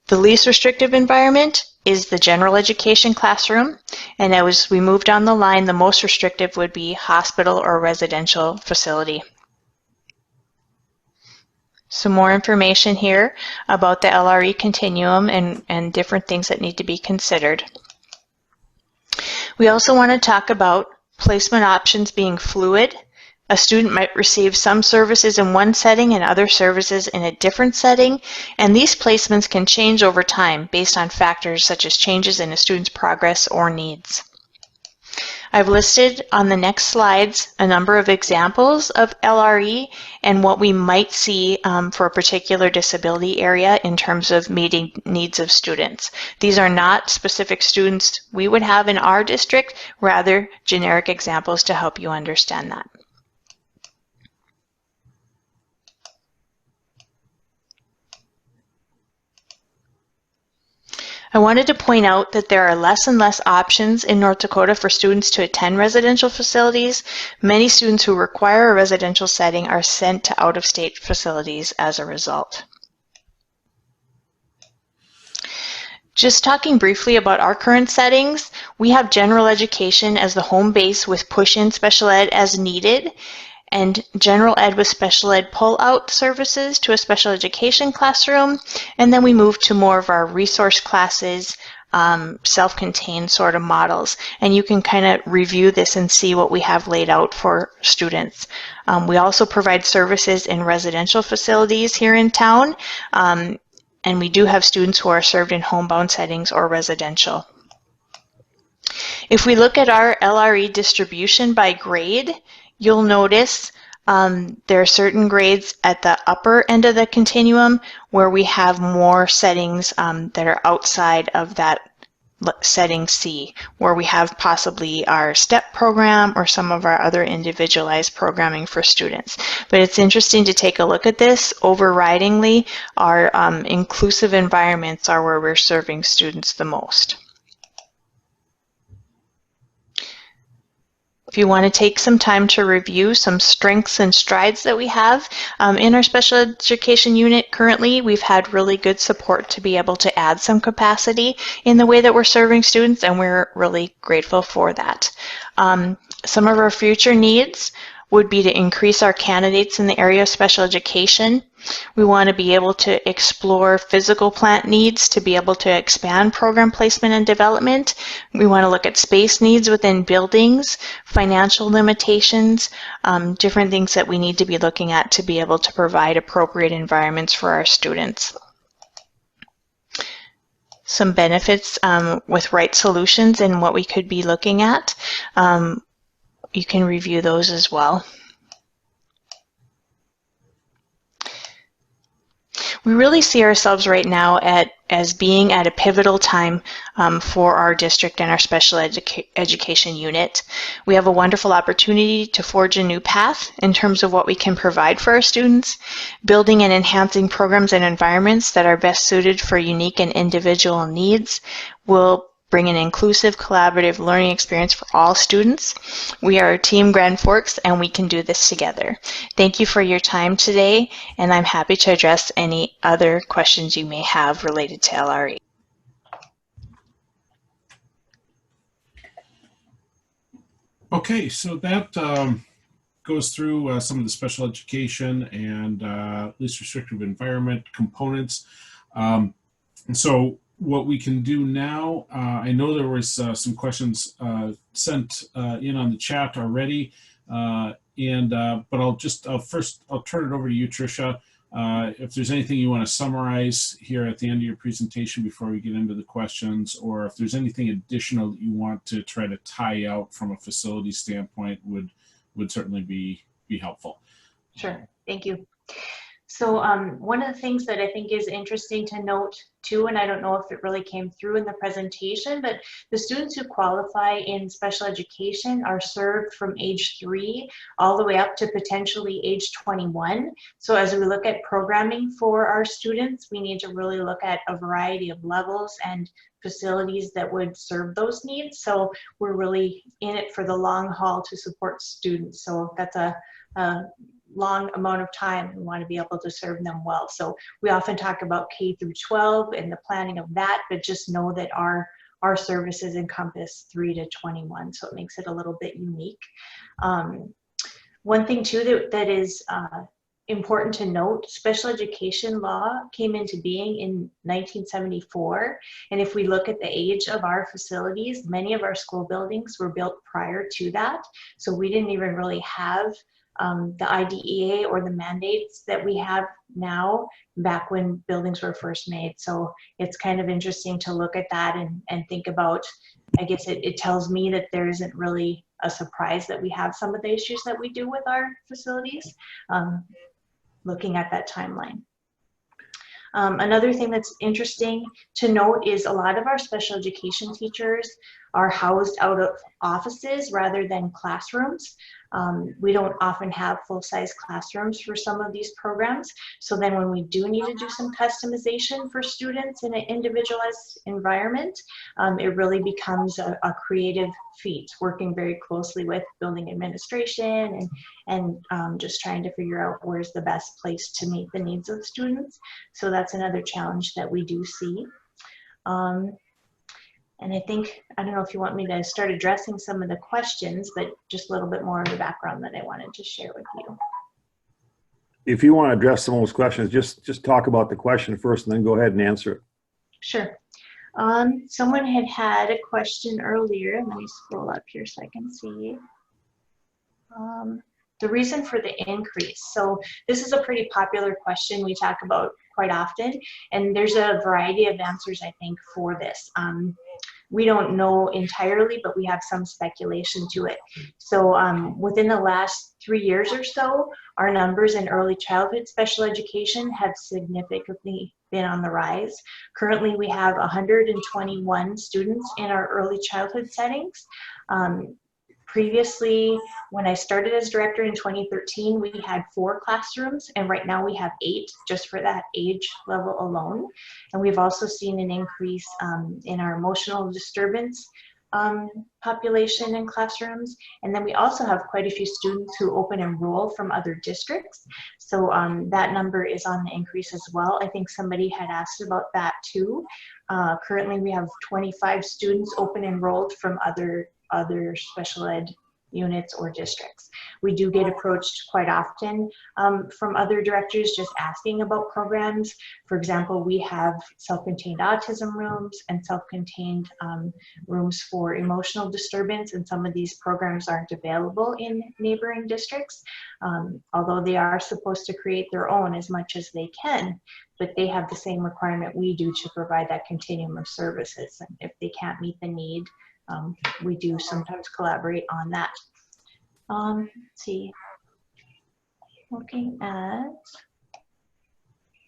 The least restrictive environment is the general education classroom, and as we move down the line, the most restrictive would be hospital or residential facility. Some more information here about the LRE continuum and different things that need to be considered. We also want to talk about placement options being fluid. A student might receive some services in one setting and other services in a different setting, and these placements can change over time based on factors such as changes in a student's progress or needs. I've listed on the next slides a number of examples of LRE and what we might see for a particular disability area in terms of meeting needs of students. These are not specific students we would have in our district, rather generic examples to help you understand that. I wanted to point out that there are less and less options in North Dakota for students to attend residential facilities. Many students who require a residential setting are sent to out-of-state facilities as a result. Just talking briefly about our current settings, we have general education as the home base with push-in special ed as needed, and general ed with special ed pull-out services to a special education classroom, and then we move to more of our resource classes, self-contained sort of models. And you can kind of review this and see what we have laid out for students. We also provide services in residential facilities here in town, and we do have students who are served in homebound settings or residential. If we look at our LRE distribution by grade, you'll notice there are certain grades at the upper end of the continuum where we have more settings that are outside of that setting C, where we have possibly our STEP program or some of our other individualized programming for students. But it's interesting to take a look at this. Overridingly, our inclusive environments are where we're serving students the most. If you want to take some time to review some strengths and strides that we have in our special education unit currently, we've had really good support to be able to add some capacity in the way that we're serving students, and we're really grateful for that. Some of our future needs would be to increase our candidates in the area of special education. We want to be able to explore physical plant needs to be able to expand program placement and development. We want to look at space needs within buildings, financial limitations, different things that we need to be looking at to be able to provide appropriate environments for our students. Some benefits with right solutions and what we could be looking at. You can review those as well. We really see ourselves right now as being at a pivotal time for our district and our special education unit. We have a wonderful opportunity to forge a new path in terms of what we can provide for our students, building and enhancing programs and environments that are best suited for unique and individual needs. We'll bring an inclusive, collaborative learning experience for all students. We are Team Grand Forks, and we can do this together. Thank you for your time today, and I'm happy to address any other questions you may have related to LRE. Okay, so that goes through some of the special education and least restrictive environment components. And so what we can do now, I know there was some questions sent in on the chat already, but I'll turn it over to you, Tricia. If there's anything you want to summarize here at the end of your presentation before we get into the questions, or if there's anything additional that you want to try to tie out from a facility standpoint, would certainly be helpful. Sure, thank you. So one of the things that I think is interesting to note too, and I don't know if it really came through in the presentation, but the students who qualify in special education are served from age 3 all the way up to potentially age 21. So as we look at programming for our students, we need to really look at a variety of levels and facilities that would serve those needs. So we're really in it for the long haul to support students. So that's a long amount of time. We want to be able to serve them well. So we often talk about K through 12 and the planning of that, but just know that our services encompass 3 to 21. So it makes it a little bit unique. One thing too that is important to note, special education law came into being in 1974. And if we look at the age of our facilities, many of our school buildings were built prior to that. So we didn't even really have the IDEA or the mandates that we have now back when buildings were first made. So it's kind of interesting to look at that and think about, I guess it tells me that there isn't really a surprise that we have some of the issues that we do with our facilities, looking at that timeline. Another thing that's interesting to note is a lot of our special education teachers are housed out of offices rather than classrooms. We don't often have full-size classrooms for some of these programs. So then when we do need to do some customization for students in an individualized environment, it really becomes a creative feat, working very closely with building administration and just trying to figure out where's the best place to meet the needs of students. So that's another challenge that we do see. And I think, I don't know if you want me to start addressing some of the questions, but just a little bit more of the background that I wanted to share with you. If you want to address some of those questions, just talk about the question first and then go ahead and answer it. Sure. Someone had a question earlier. Let me scroll up here so I can see. The reason for the increase. So this is a pretty popular question we talk about quite often, and there's a variety of answers, I think, for this. We don't know entirely, but we have some speculation to it. So within the last 3 years or so, our numbers in early childhood special education have significantly been on the rise. Currently, we have 121 students in our early childhood settings. Previously, when I started as director in 2013, we had 4 classrooms, and right now we have 8 just for that age level alone. And we've also seen an increase in our emotional disturbance population in classrooms. And then we also have quite a few students who open enroll from other districts. So that number is on the increase as well. I think somebody had asked about that too. Currently, we have 25 students open enrolled from other special ed units or districts. We do get approached quite often from other directors just asking about programs. For example, we have self-contained autism rooms and self-contained rooms for emotional disturbance, and some of these programs aren't available in neighboring districts, although they are supposed to create their own as much as they can, but they have the same requirement we do to provide that continuum of services. And if they can't meet the need, we do sometimes collaborate on that. Let's see, looking at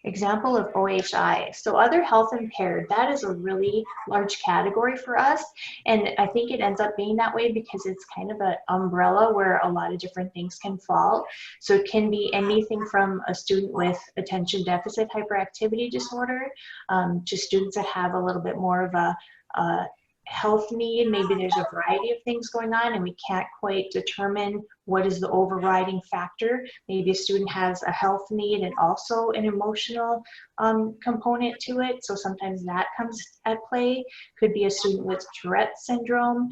example of OHI. So other health impaired, that is a really large category for us. And I think it ends up being that way because it's kind of an umbrella where a lot of different things can fall. So it can be anything from a student with attention deficit hyperactivity disorder to students that have a little bit more of a health need. Maybe there's a variety of things going on and we can't quite determine what is the overriding factor. Maybe a student has a health need and also an emotional component to it. So sometimes that comes at play. Could be a student with Tourette syndrome.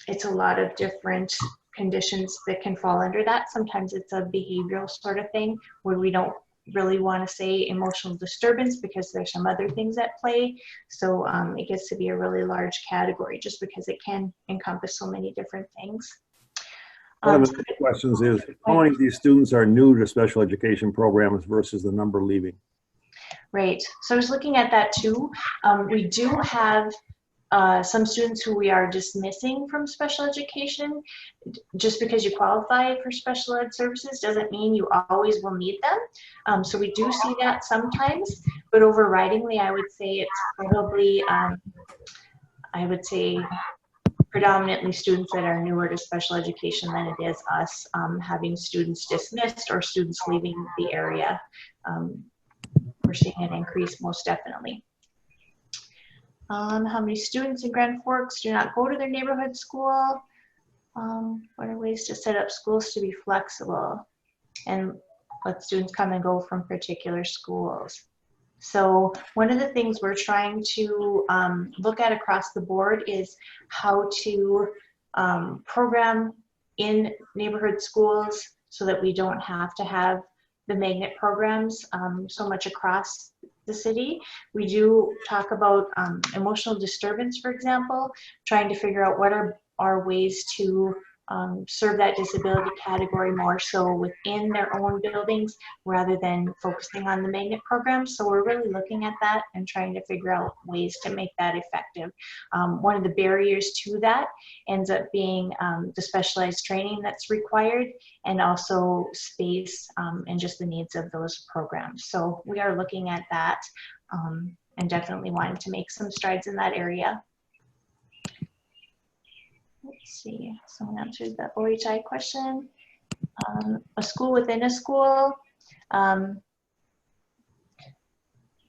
it's a lot of different conditions that can fall under that. Sometimes it's a behavioral sort of thing where we don't really want to say emotional disturbance because there's some other things at play. So it gets to be a really large category just because it can encompass so many different things. One of the questions is, how many of these students are new to special education programs versus the number leaving? Right, so I was looking at that too. We do have some students who we are dismissing from special education. Just because you qualify for special ed services doesn't mean you always will need them. So we do see that sometimes, but overridingly, I would say it's probably, I would say predominantly students that are newer to special education than it is us having students dismissed or students leaving the area. We're seeing an increase most definitely. How many students in Grand Forks do not go to their neighborhood school? What are ways to set up schools to be flexible and let students come and go from particular schools? So one of the things we're trying to look at across the board is how to program in neighborhood schools so that we don't have to have the magnet programs so much across the city. We do talk about emotional disturbance, for example, trying to figure out what are ways to serve that disability category more so within their own buildings rather than focusing on the magnet program. So we're really looking at that and trying to figure out ways to make that effective. One of the barriers to that ends up being the specialized training that's required and also space and just the needs of those programs. So we are looking at that and definitely wanting to make some strides in that area. Let's see, someone answered the OHI question. A school within a school.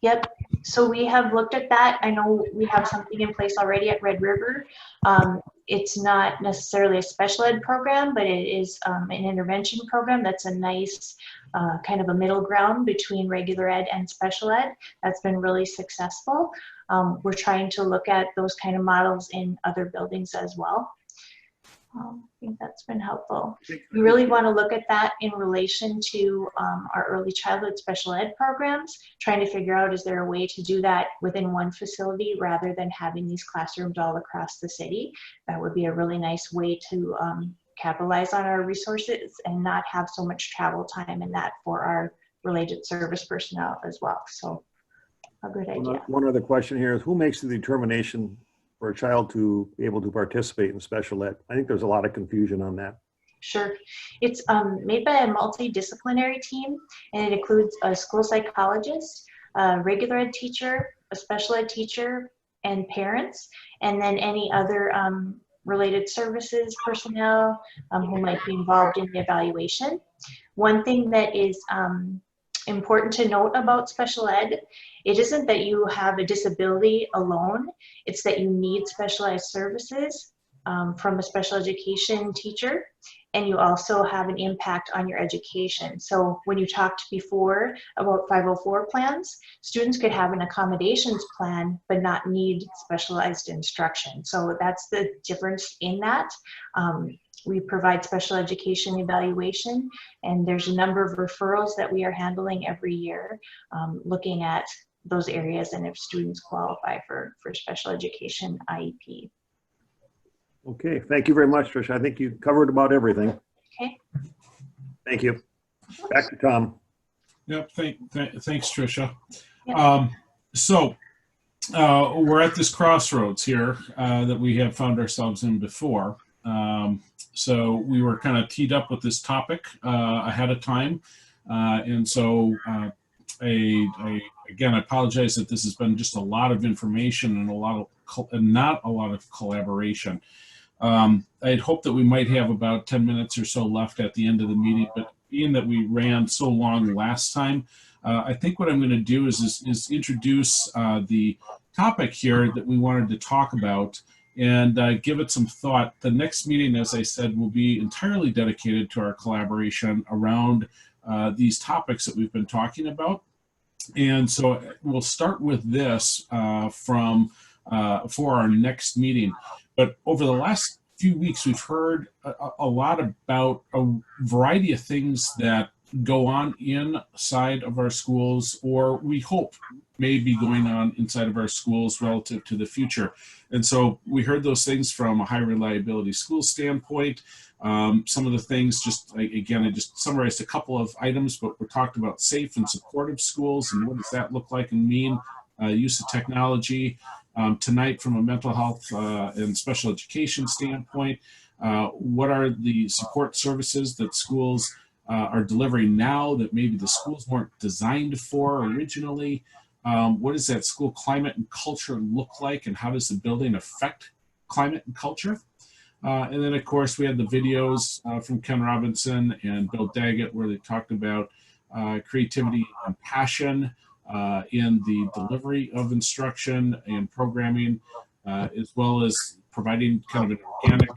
Yep, so we have looked at that. I know we have something in place already at Red River. It's not necessarily a special ed program, but it is an intervention program that's a nice kind of a middle ground between regular ed and special ed. That's been really successful. We're trying to look at those kind of models in other buildings as well. I think that's been helpful. We really want to look at that in relation to our early childhood special ed programs, trying to figure out is there a way to do that within one facility rather than having these classrooms all across the city. That would be a really nice way to capitalize on our resources and not have so much travel time in that for our related service personnel as well. So a good idea. One other question here is, who makes the determination for a child to be able to participate in special ed? I think there's a lot of confusion on that. Sure. It's made by a multidisciplinary team, and it includes a school psychologist, a regular ed teacher, a special ed teacher, and parents, and then any other related services personnel who might be involved in the evaluation. One thing that is important to note about special ed, it isn't that you have a disability alone, it's that you need specialized services from a special education teacher, and you also have an impact on your education. So when you talked before about 504 plans, students could have an accommodations plan but not need specialized instruction. So that's the difference in that. We provide special education evaluation, and there's a number of referrals that we are handling every year, looking at those areas and if students qualify for special education IEP. Okay, thank you very much, Tricia. I think you covered about everything. Okay. Thank you. Back to Tom. Yep, thanks, Tricia. Yep. So we're at this crossroads here that we have found ourselves in before. So we were kind of teed up with this topic ahead of time. And so again, I apologize that this has been just a lot of information and not a lot of collaboration. I'd hoped that we might have about 10 minutes or so left at the end of the meeting, but being that we ran so long last time, I think what I'm going to do is introduce the topic here that we wanted to talk about and give it some thought. The next meeting, as I said, will be entirely dedicated to our collaboration around these topics that we've been talking about. And so we'll start with this for our next meeting. But over the last few weeks, we've heard a lot about a variety of things that go on inside of our schools, or we hope may be going on inside of our schools relative to the future. And so we heard those things from a high reliability school standpoint. Some of the things, again, I just summarized a couple of items, but we talked about safe and supportive schools and what does that look like and mean, use of technology. Tonight, from a mental health and special education standpoint, what are the support services that schools are delivering now that maybe the schools weren't designed for originally? What does that school climate and culture look like, and how does the building affect climate and culture? And then, of course, we had the videos from Ken Robinson and Bill Daggett where they talked about creativity and passion in the delivery of instruction and programming, as well as providing kind of an organic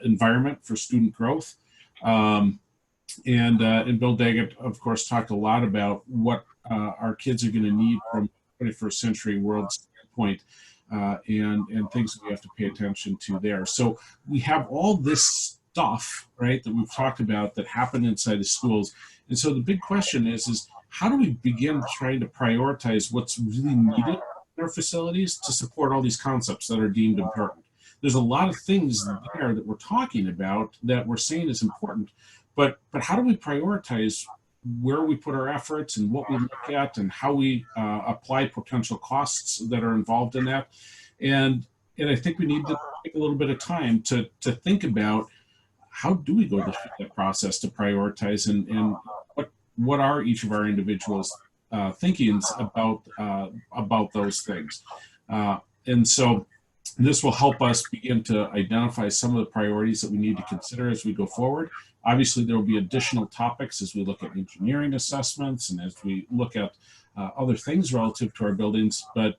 environment for student growth. And Bill Daggett, of course, talked a lot about what our kids are going to need from a 21st century world standpoint, and things that we have to pay attention to there. So we have all this stuff, right, that we've talked about that happen inside the schools. And so the big question is how do we begin trying to prioritize what's really needed in our facilities to support all these concepts that are deemed important? There's a lot of things there that we're talking about that we're saying is important, but how do we prioritize where we put our efforts and what we look at and how we apply potential costs that are involved in that? And I think we need to take a little bit of time to think about how do we go through that process to prioritize, and what are each of our individuals' thinkings about those things. And so this will help us begin to identify some of the priorities that we need to consider as we go forward. Obviously, there will be additional topics as we look at engineering assessments and as we look at other things relative to our buildings, but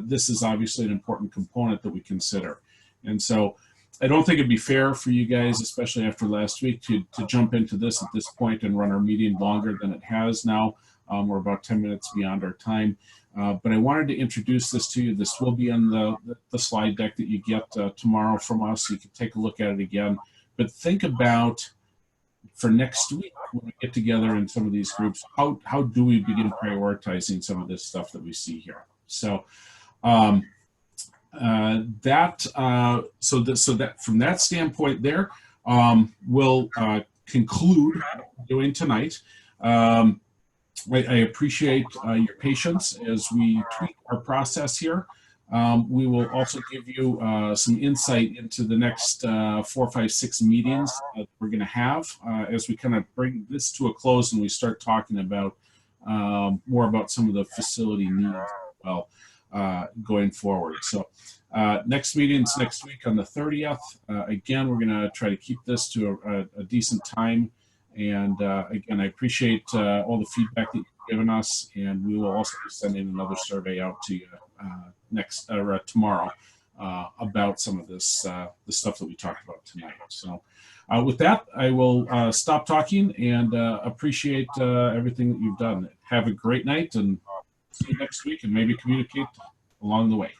this is obviously an important component that we consider. And so I don't think it'd be fair for you guys, especially after last week, to jump into this at this point and run our meeting longer than it has now. We're about 10 minutes beyond our time. But I wanted to introduce this to you. This will be on the slide deck that you get tomorrow from us. So you can take a look at it again. But think about, for next week, when we get together in some of these groups, how do we begin prioritizing some of this stuff that we see here? So that from that standpoint there, we'll conclude what we're doing tonight. I appreciate your patience as we tweak our process here. We will also give you some insight into the next 4, 5, 6 meetings that we're going to have as we kind of bring this to a close and we start talking about more about some of the facility needs as well going forward. So next meeting's next week on the 30th. Again, we're going to try to keep this to a decent time. And again, I appreciate all the feedback that you've given us, and we will also be sending another survey out to you tomorrow about some of this the stuff that we talked about tonight. So with that, I will stop talking and appreciate everything that you've done. Have a great night, and see you next week, and maybe communicate along the way.